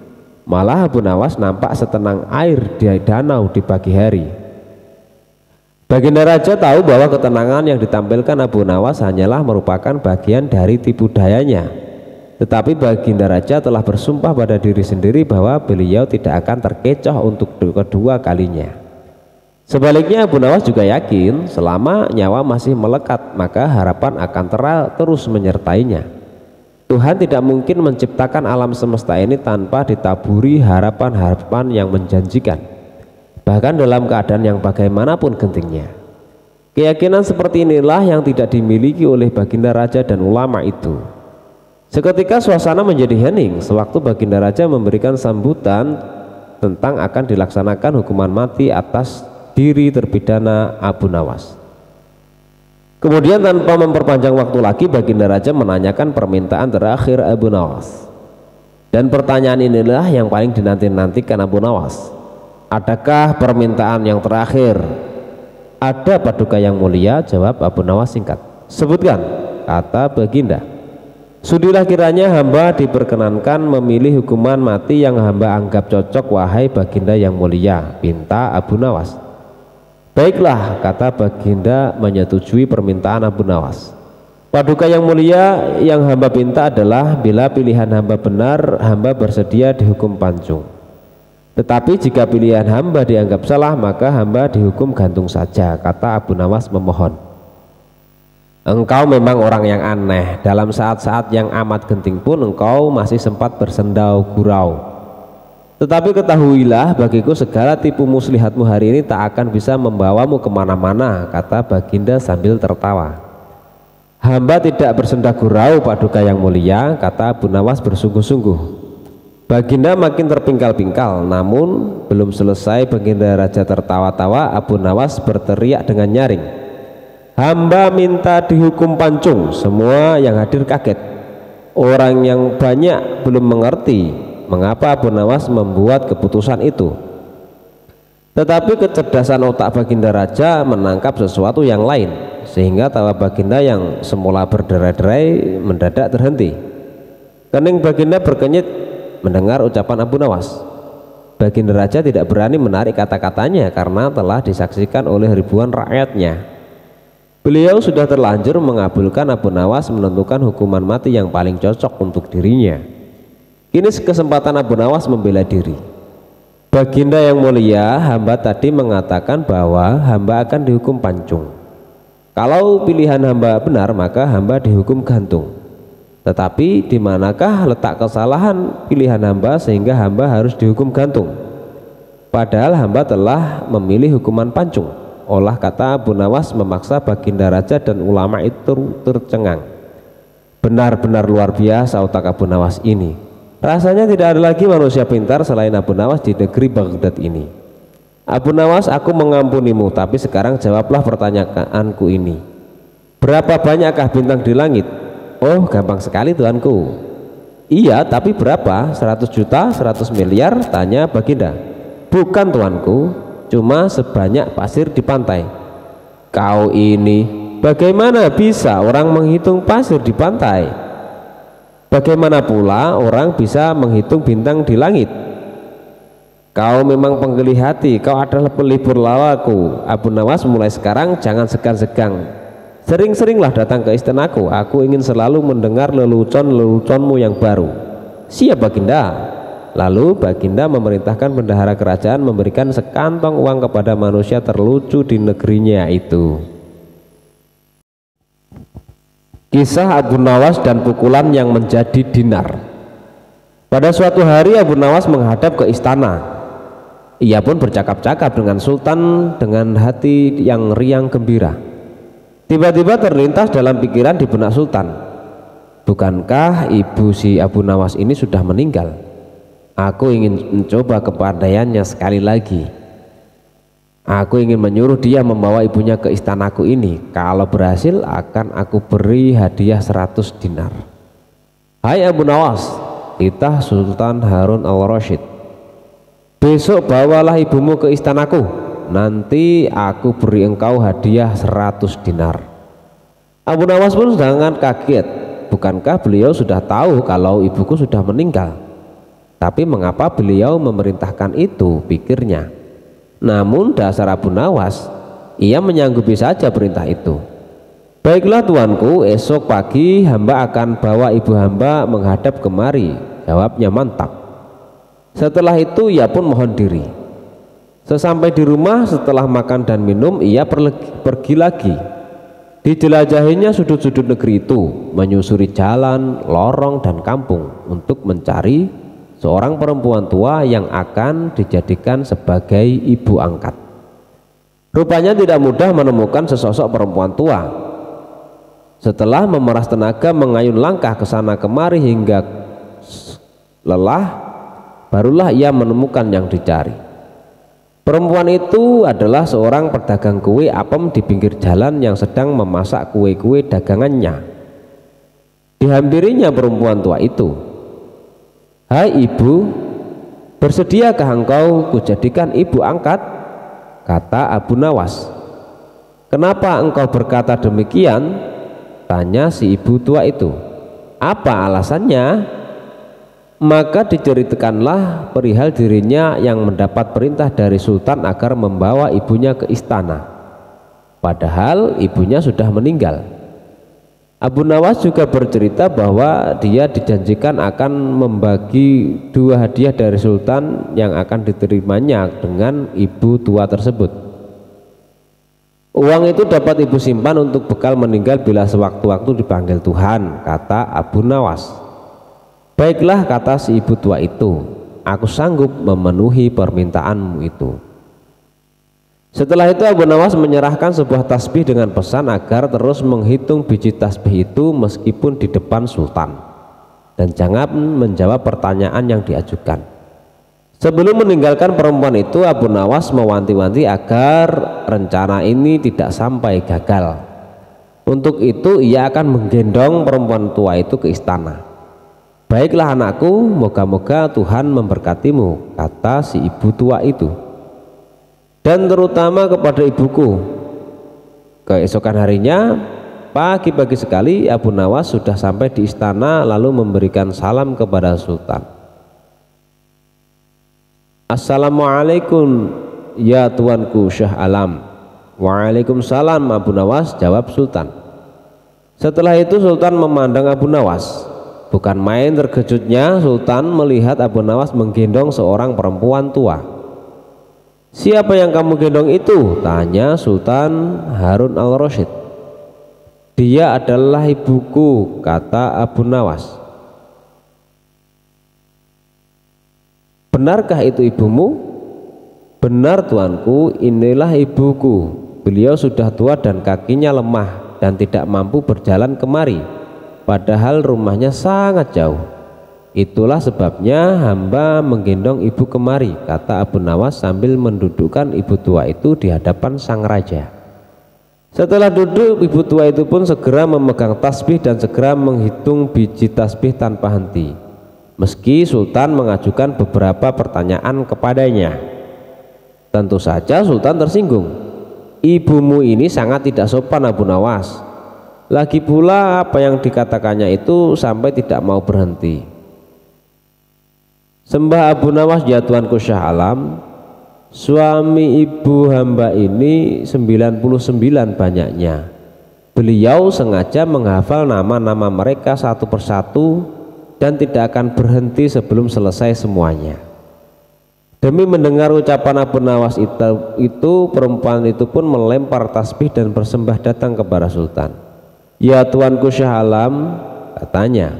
Malah Abu Nawas nampak setenang air di danau di pagi hari. Baginda Raja tahu bahwa ketenangan yang ditampilkan Abu Nawas hanyalah merupakan bagian dari tipu dayanya. Tetapi Baginda Raja telah bersumpah pada diri sendiri bahwa beliau tidak akan terkecoh untuk kedua kalinya. Sebaliknya Abu Nawas juga yakin selama nyawa masih melekat maka harapan akan terus menyertainya. Tuhan tidak mungkin menciptakan alam semesta ini tanpa ditaburi harapan-harapan yang menjanjikan, bahkan dalam keadaan yang bagaimanapun gentingnya. Keyakinan seperti inilah yang tidak dimiliki oleh Baginda Raja dan ulama itu. Seketika suasana menjadi hening sewaktu Baginda Raja memberikan sambutan tentang akan dilaksanakan hukuman mati atas diri terpidana Abu Nawas. Kemudian tanpa memperpanjang waktu lagi Baginda Raja menanyakan permintaan terakhir Abu Nawas. Dan pertanyaan inilah yang paling dinanti-nantikan Abu Nawas. Adakah permintaan yang terakhir? Ada Paduka yang mulia, jawab Abu Nawas singkat. Sebutkan, kata Baginda. Sudilah kiranya hamba diperkenankan memilih hukuman mati yang hamba anggap cocok wahai Baginda yang mulia, pinta Abu Nawas. Baiklah, kata Baginda menyetujui permintaan Abu Nawas. Paduka yang mulia, yang hamba pinta adalah bila pilihan hamba benar, hamba bersedia dihukum pancung. Tetapi jika pilihan hamba dianggap salah, maka hamba dihukum gantung saja, kata Abu Nawas memohon. Engkau memang orang yang aneh. Dalam saat-saat yang amat genting pun engkau masih sempat bersendau gurau. Tetapi ketahuilah bagiku segala tipu muslihatmu hari ini tak akan bisa membawamu kemana-mana, kata Baginda sambil tertawa. Hamba tidak bersenda gurau Paduka yang mulia, kata Abu Nawas bersungguh-sungguh. Baginda makin terpingkal-pingkal, namun belum selesai Baginda Raja tertawa-tawa, Abu Nawas berteriak dengan nyaring. Hamba minta dihukum pancung. Semua yang hadir kaget. Orang yang banyak belum mengerti mengapa Abu Nawas membuat keputusan itu. Tetapi kecerdasan otak Baginda Raja menangkap sesuatu yang lain, sehingga tawa Baginda yang semula berderai-derai mendadak terhenti. Kening Baginda berkenyit mendengar ucapan Abu Nawas. Baginda Raja tidak berani menarik kata-katanya karena telah disaksikan oleh ribuan rakyatnya. Beliau sudah terlanjur mengabulkan Abu Nawas menentukan hukuman mati yang paling cocok untuk dirinya. Kini kesempatan Abu Nawas membela diri. Baginda yang mulia, hamba tadi mengatakan bahwa hamba akan dihukum pancung. Kalau pilihan hamba benar, maka hamba dihukum gantung. Tetapi di manakah letak kesalahan pilihan hamba sehingga hamba harus dihukum gantung? Padahal hamba telah memilih hukuman pancung. Olah kata Abu Nawas memaksa Baginda Raja dan ulama itu tercengang. Benar-benar luar biasa otak Abu Nawas ini. Rasanya tidak ada lagi manusia pintar selain Abu Nawas di negeri Baghdad ini. Abu Nawas, aku mengampunimu, tapi sekarang jawablah pertanyaanku ini. Berapa banyakkah bintang di langit? Oh, gampang sekali tuanku. Iya, tapi berapa? 100 juta, 100 miliar? Tanya Baginda. Bukan tuanku, cuma sebanyak pasir di pantai. Kau ini, bagaimana bisa orang menghitung pasir di pantai? Bagaimana pula orang bisa menghitung bintang di langit? Kau memang penggeli hati, kau adalah pelipur lawaku. Abu Nawas, mulai sekarang jangan segan-segan. Sering-seringlah datang ke istanaku. Aku ingin selalu mendengar lelucon-leluconmu yang baru. Siap Baginda. Lalu Baginda memerintahkan bendahara kerajaan memberikan sekantong uang kepada manusia terlucu di negerinya itu. Kisah Abu Nawas dan pukulan yang menjadi dinar. Pada suatu hari Abu Nawas menghadap ke istana. Ia pun bercakap-cakap dengan sultan dengan hati yang riang gembira. Tiba-tiba terlintas dalam pikiran di benak sultan, bukankah ibu si Abu Nawas ini sudah meninggal? Aku ingin mencoba kepandaiannya sekali lagi. Aku ingin menyuruh dia membawa ibunya ke istanaku ini. Kalau berhasil akan aku beri hadiah 100 dinar. Hai Abu Nawas, titah Sultan Harun al-Rasyid, besok bawalah ibumu ke istanaku. Nanti aku beri engkau hadiah 100 dinar. Abu Nawas pun sangat kaget. Bukankah beliau sudah tahu kalau ibuku sudah meninggal? Tapi mengapa beliau memerintahkan itu, pikirnya. Namun dasar Abu Nawas, ia menyanggupi saja perintah itu. Baiklah tuanku, esok pagi hamba akan bawa ibu hamba menghadap kemari, jawabnya mantap. Setelah itu ia pun mohon diri. Sesampai di rumah setelah makan dan minum, ia pergi lagi. Dijelajahinya sudut-sudut negeri itu, menyusuri jalan, lorong dan kampung untuk mencari seorang perempuan tua yang akan dijadikan sebagai ibu angkat. Rupanya tidak mudah menemukan sesosok perempuan tua. Setelah memeras tenaga mengayun langkah ke sana kemari hingga lelah, barulah ia menemukan yang dicari. Perempuan itu adalah seorang pedagang kue apem di pinggir jalan yang sedang memasak kue-kue dagangannya. Dihampirinya perempuan tua itu. Hai ibu, bersediakah engkau kujadikan ibu angkat? Kata Abu Nawas. Kenapa engkau berkata demikian? Tanya si ibu tua itu. Apa alasannya? Maka diceritakanlah perihal dirinya yang mendapat perintah dari sultan agar membawa ibunya ke istana, padahal ibunya sudah meninggal. Abu Nawas juga bercerita bahwa dia dijanjikan akan membagi 2 hadiah dari sultan yang akan diterimanya dengan ibu tua tersebut. Uang itu dapat ibu simpan untuk bekal meninggal bila sewaktu-waktu dipanggil Tuhan, kata Abu Nawas. Baiklah, kata si ibu tua itu, aku sanggup memenuhi permintaanmu itu. Setelah itu Abu Nawas menyerahkan sebuah tasbih dengan pesan agar terus menghitung biji tasbih itu meskipun di depan sultan, dan jangan menjawab pertanyaan yang diajukan. Sebelum meninggalkan perempuan itu, Abu Nawas mewanti-wanti agar rencana ini tidak sampai gagal. Untuk itu ia akan menggendong perempuan tua itu ke istana. Baiklah anakku, moga-moga Tuhan memberkatimu, kata si ibu tua itu, dan terutama kepada ibuku. Keesokan harinya, pagi-pagi sekali Abu Nawas sudah sampai di istana lalu memberikan salam kepada sultan. Assalamualaikum ya tuanku Syah Alam. Waalaikumsalam Abu Nawas, jawab sultan. Setelah itu sultan memandang Abu Nawas. Bukan main terkejutnya sultan melihat Abu Nawas menggendong seorang perempuan tua. Siapa yang kamu gendong itu? Tanya Sultan Harun al-Rasyid. Dia adalah ibuku, kata Abu Nawas. Benarkah itu ibumu? Benar tuanku, inilah ibuku. Beliau sudah tua dan kakinya lemah dan tidak mampu berjalan kemari, padahal rumahnya sangat jauh. Itulah sebabnya hamba menggendong ibu kemari, kata Abu Nawas sambil mendudukkan ibu tua itu di hadapan sang raja. Setelah duduk, ibu tua itu pun segera memegang tasbih dan segera menghitung biji tasbih tanpa henti, meski sultan mengajukan beberapa pertanyaan kepadanya. Tentu saja sultan tersinggung. Ibumu ini sangat tidak sopan Abu Nawas. Lagi pula apa yang dikatakannya itu sampai tidak mau berhenti. Sembah Abu Nawas, ya Tuanku Syah Alam, suami ibu hamba ini 99 banyaknya. Beliau sengaja menghafal nama-nama mereka satu persatu dan tidak akan berhenti sebelum selesai semuanya. Demi mendengar ucapan Abu Nawas itu perempuan itu pun melempar tasbih dan bersembah datang kepada Sultan. Ya Tuanku Syah Alam, katanya,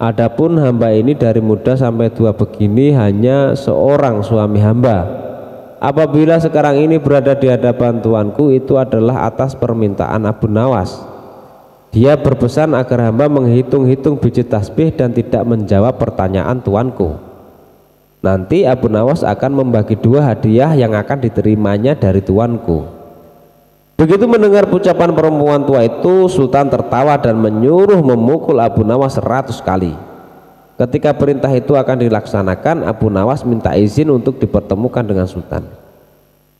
adapun hamba ini dari muda sampai tua begini hanya seorang suami hamba. Apabila sekarang ini berada di hadapan tuanku, itu adalah atas permintaan Abu Nawas. Dia berpesan agar hamba menghitung-hitung biji tasbih dan tidak menjawab pertanyaan tuanku. Nanti Abu Nawas akan membagi dua hadiah yang akan diterimanya dari tuanku. Begitu mendengar ucapan perempuan tua itu, Sultan tertawa dan menyuruh memukul Abu Nawas 100 kali. Ketika perintah itu akan dilaksanakan, Abu Nawas minta izin untuk dipertemukan dengan Sultan.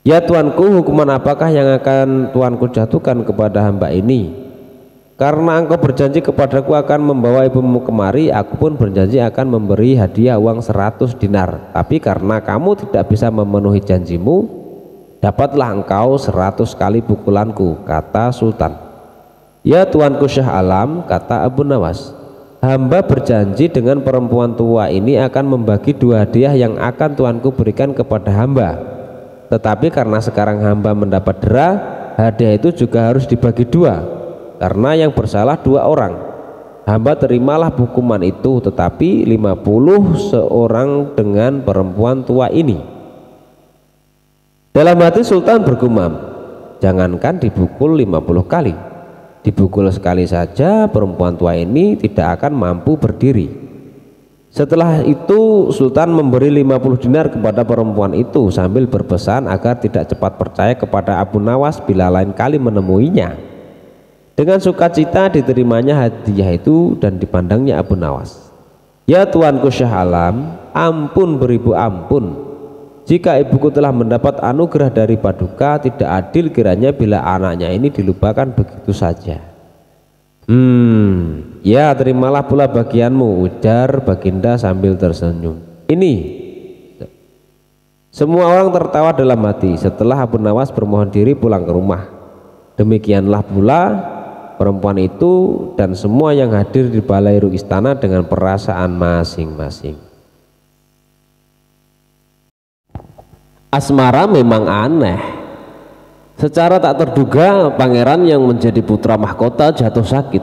Ya tuanku, hukuman apakah yang akan tuanku jatuhkan kepada hamba ini? Karena engkau berjanji kepadaku akan membawa ibumu kemari, aku pun berjanji akan memberi hadiah uang 100 dinar. Tapi karena kamu tidak bisa memenuhi janjimu, dapatlah engkau 100 kali pukulanku, kata Sultan. Ya tuanku Syah Alam, kata Abu Nawas, hamba berjanji dengan perempuan tua ini akan membagi dua hadiah yang akan tuanku berikan kepada hamba. Tetapi karena sekarang hamba mendapat dera, hadiah itu juga harus dibagi dua, karena yang bersalah 2 orang. Hamba terimalah hukuman itu, tetapi 50 seorang dengan perempuan tua ini. Dalam hati Sultan bergumam, jangankan dipukul 50 kali, dipukul sekali saja perempuan tua ini tidak akan mampu berdiri. Setelah itu Sultan memberi 50 dinar kepada perempuan itu sambil berpesan agar tidak cepat percaya kepada Abu Nawas bila lain kali menemuinya. Dengan sukacita diterimanya hadiah itu dan dipandangnya Abu Nawas. Ya tuanku Syah Alam, ampun beribu ampun, jika ibuku telah mendapat anugerah dari Paduka, tidak adil kiranya bila anaknya ini dilupakan begitu saja. Ya terimalah pula bagianmu, ujar Baginda sambil tersenyum. Ini semua orang tertawa dalam hati setelah Abu Nawas bermohon diri pulang ke rumah. Demikianlah pula perempuan itu dan semua yang hadir di balairu istana dengan perasaan masing-masing. Asmara memang aneh. Secara tak terduga pangeran yang menjadi putra mahkota jatuh sakit.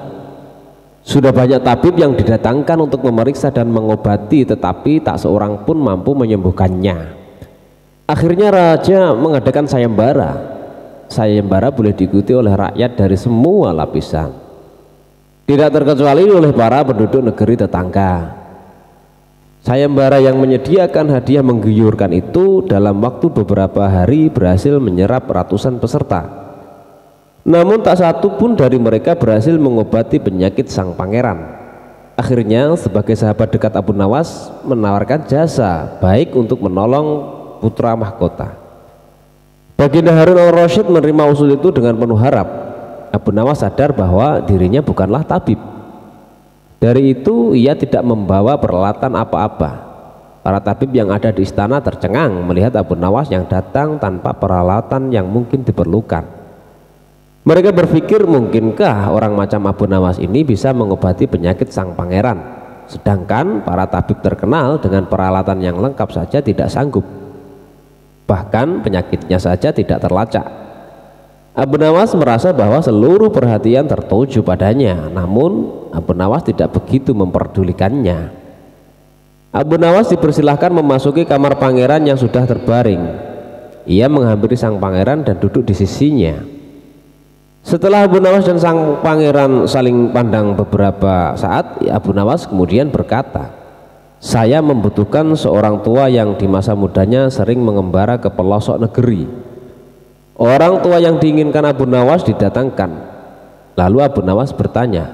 Sudah banyak tabib yang didatangkan untuk memeriksa dan mengobati, tetapi tak seorang pun mampu menyembuhkannya. Akhirnya raja mengadakan sayembara. Sayembara boleh diikuti oleh rakyat dari semua lapisan, tidak terkecuali oleh para penduduk negeri tetangga. Sayembara yang menyediakan hadiah menggiurkan itu dalam waktu beberapa hari berhasil menyerap ratusan peserta. Namun tak satu pun dari mereka berhasil mengobati penyakit sang pangeran. Akhirnya sebagai sahabat dekat Abu Nawas menawarkan jasa baik untuk menolong putra mahkota. Baginda Harun al-Rasyid menerima usul itu dengan penuh harap. Abu Nawas sadar bahwa dirinya bukanlah tabib. Dari itu ia tidak membawa peralatan apa-apa. Para tabib yang ada di istana tercengang melihat Abu Nawas yang datang tanpa peralatan yang mungkin diperlukan. Mereka berpikir, mungkinkah orang macam Abu Nawas ini bisa mengobati penyakit sang pangeran, sedangkan para tabib terkenal dengan peralatan yang lengkap saja tidak sanggup. Bahkan penyakitnya saja tidak terlacak. Abu Nawas merasa bahwa seluruh perhatian tertuju padanya, namun Abu Nawas tidak begitu memperdulikannya. Abu Nawas dipersilahkan memasuki kamar pangeran yang sudah terbaring. Ia menghampiri sang pangeran dan duduk di sisinya. Setelah Abu Nawas dan sang pangeran saling pandang beberapa saat, Abu Nawas kemudian berkata, saya membutuhkan seorang tua yang di masa mudanya sering mengembara ke pelosok negeri. Orang tua yang diinginkan Abu Nawas didatangkan. Lalu Abu Nawas bertanya,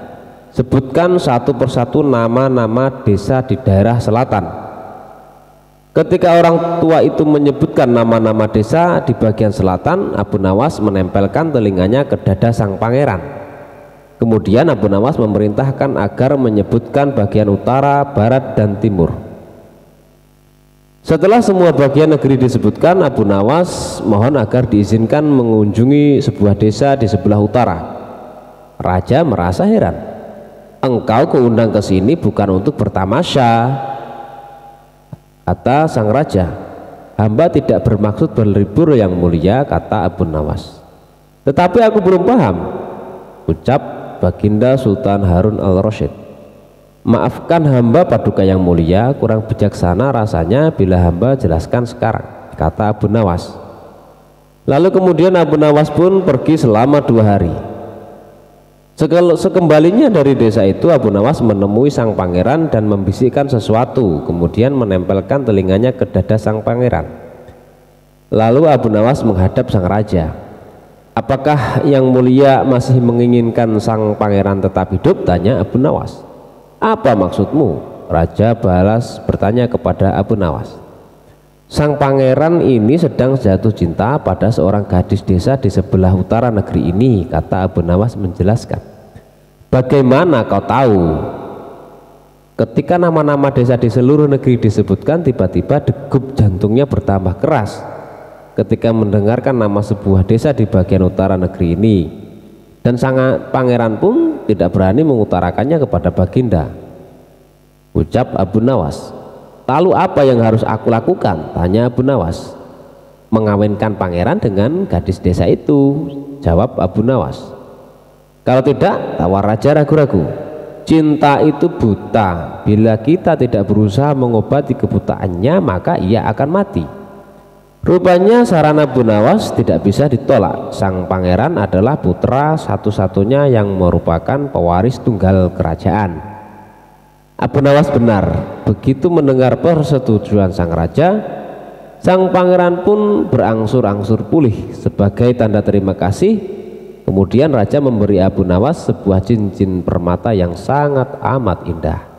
sebutkan satu persatu nama-nama desa di daerah selatan. Ketika orang tua itu menyebutkan nama-nama desa di bagian selatan, Abu Nawas menempelkan telinganya ke dada sang pangeran. Kemudian Abu Nawas memerintahkan agar menyebutkan bagian utara, barat, dan timur. Setelah semua bagian negeri disebutkan, Abu Nawas mohon agar diizinkan mengunjungi sebuah desa di sebelah utara. Raja merasa heran. Engkau keundang ke sini bukan untuk bertamasya, kata sang raja. Hamba tidak bermaksud berlibur yang mulia, kata Abu Nawas. Tetapi aku belum paham, ucap Baginda Sultan Harun al-Rasyid. Maafkan hamba paduka yang mulia, kurang bijaksana rasanya bila hamba jelaskan sekarang, kata Abu Nawas. Lalu kemudian Abu Nawas pun pergi selama 2 hari. Sekembalinya dari desa itu, Abu Nawas menemui sang pangeran dan membisikkan sesuatu, kemudian menempelkan telinganya ke dada sang pangeran. Lalu Abu Nawas menghadap sang raja. Apakah yang mulia masih menginginkan sang pangeran tetap hidup? Tanya Abu Nawas. Apa maksudmu? Raja balas bertanya kepada Abu Nawas. Sang pangeran ini sedang jatuh cinta pada seorang gadis desa di sebelah utara negeri ini, kata Abu Nawas menjelaskan. Bagaimana kau tahu? Ketika nama-nama desa di seluruh negeri disebutkan, tiba-tiba degup jantungnya bertambah keras ketika mendengarkan nama sebuah desa di bagian utara negeri ini. Dan sang pangeran pun tidak berani mengutarakannya kepada Baginda. Ucap Abu Nawas. Lalu apa yang harus aku lakukan? Tanya Abu Nawas. Mengawinkan pangeran dengan gadis desa itu, jawab Abu Nawas. Kalau tidak, tawar raja ragu-ragu. Cinta itu buta. Bila kita tidak berusaha mengobati kebutaannya, maka ia akan mati. Rupanya saran Abu Nawas tidak bisa ditolak. Sang pangeran adalah putra satu-satunya yang merupakan pewaris tunggal kerajaan. Abu Nawas benar. Begitu mendengar persetujuan sang raja, sang pangeran pun berangsur-angsur pulih. Sebagai tanda terima kasih, kemudian raja memberi Abu Nawas sebuah cincin permata yang sangat amat indah.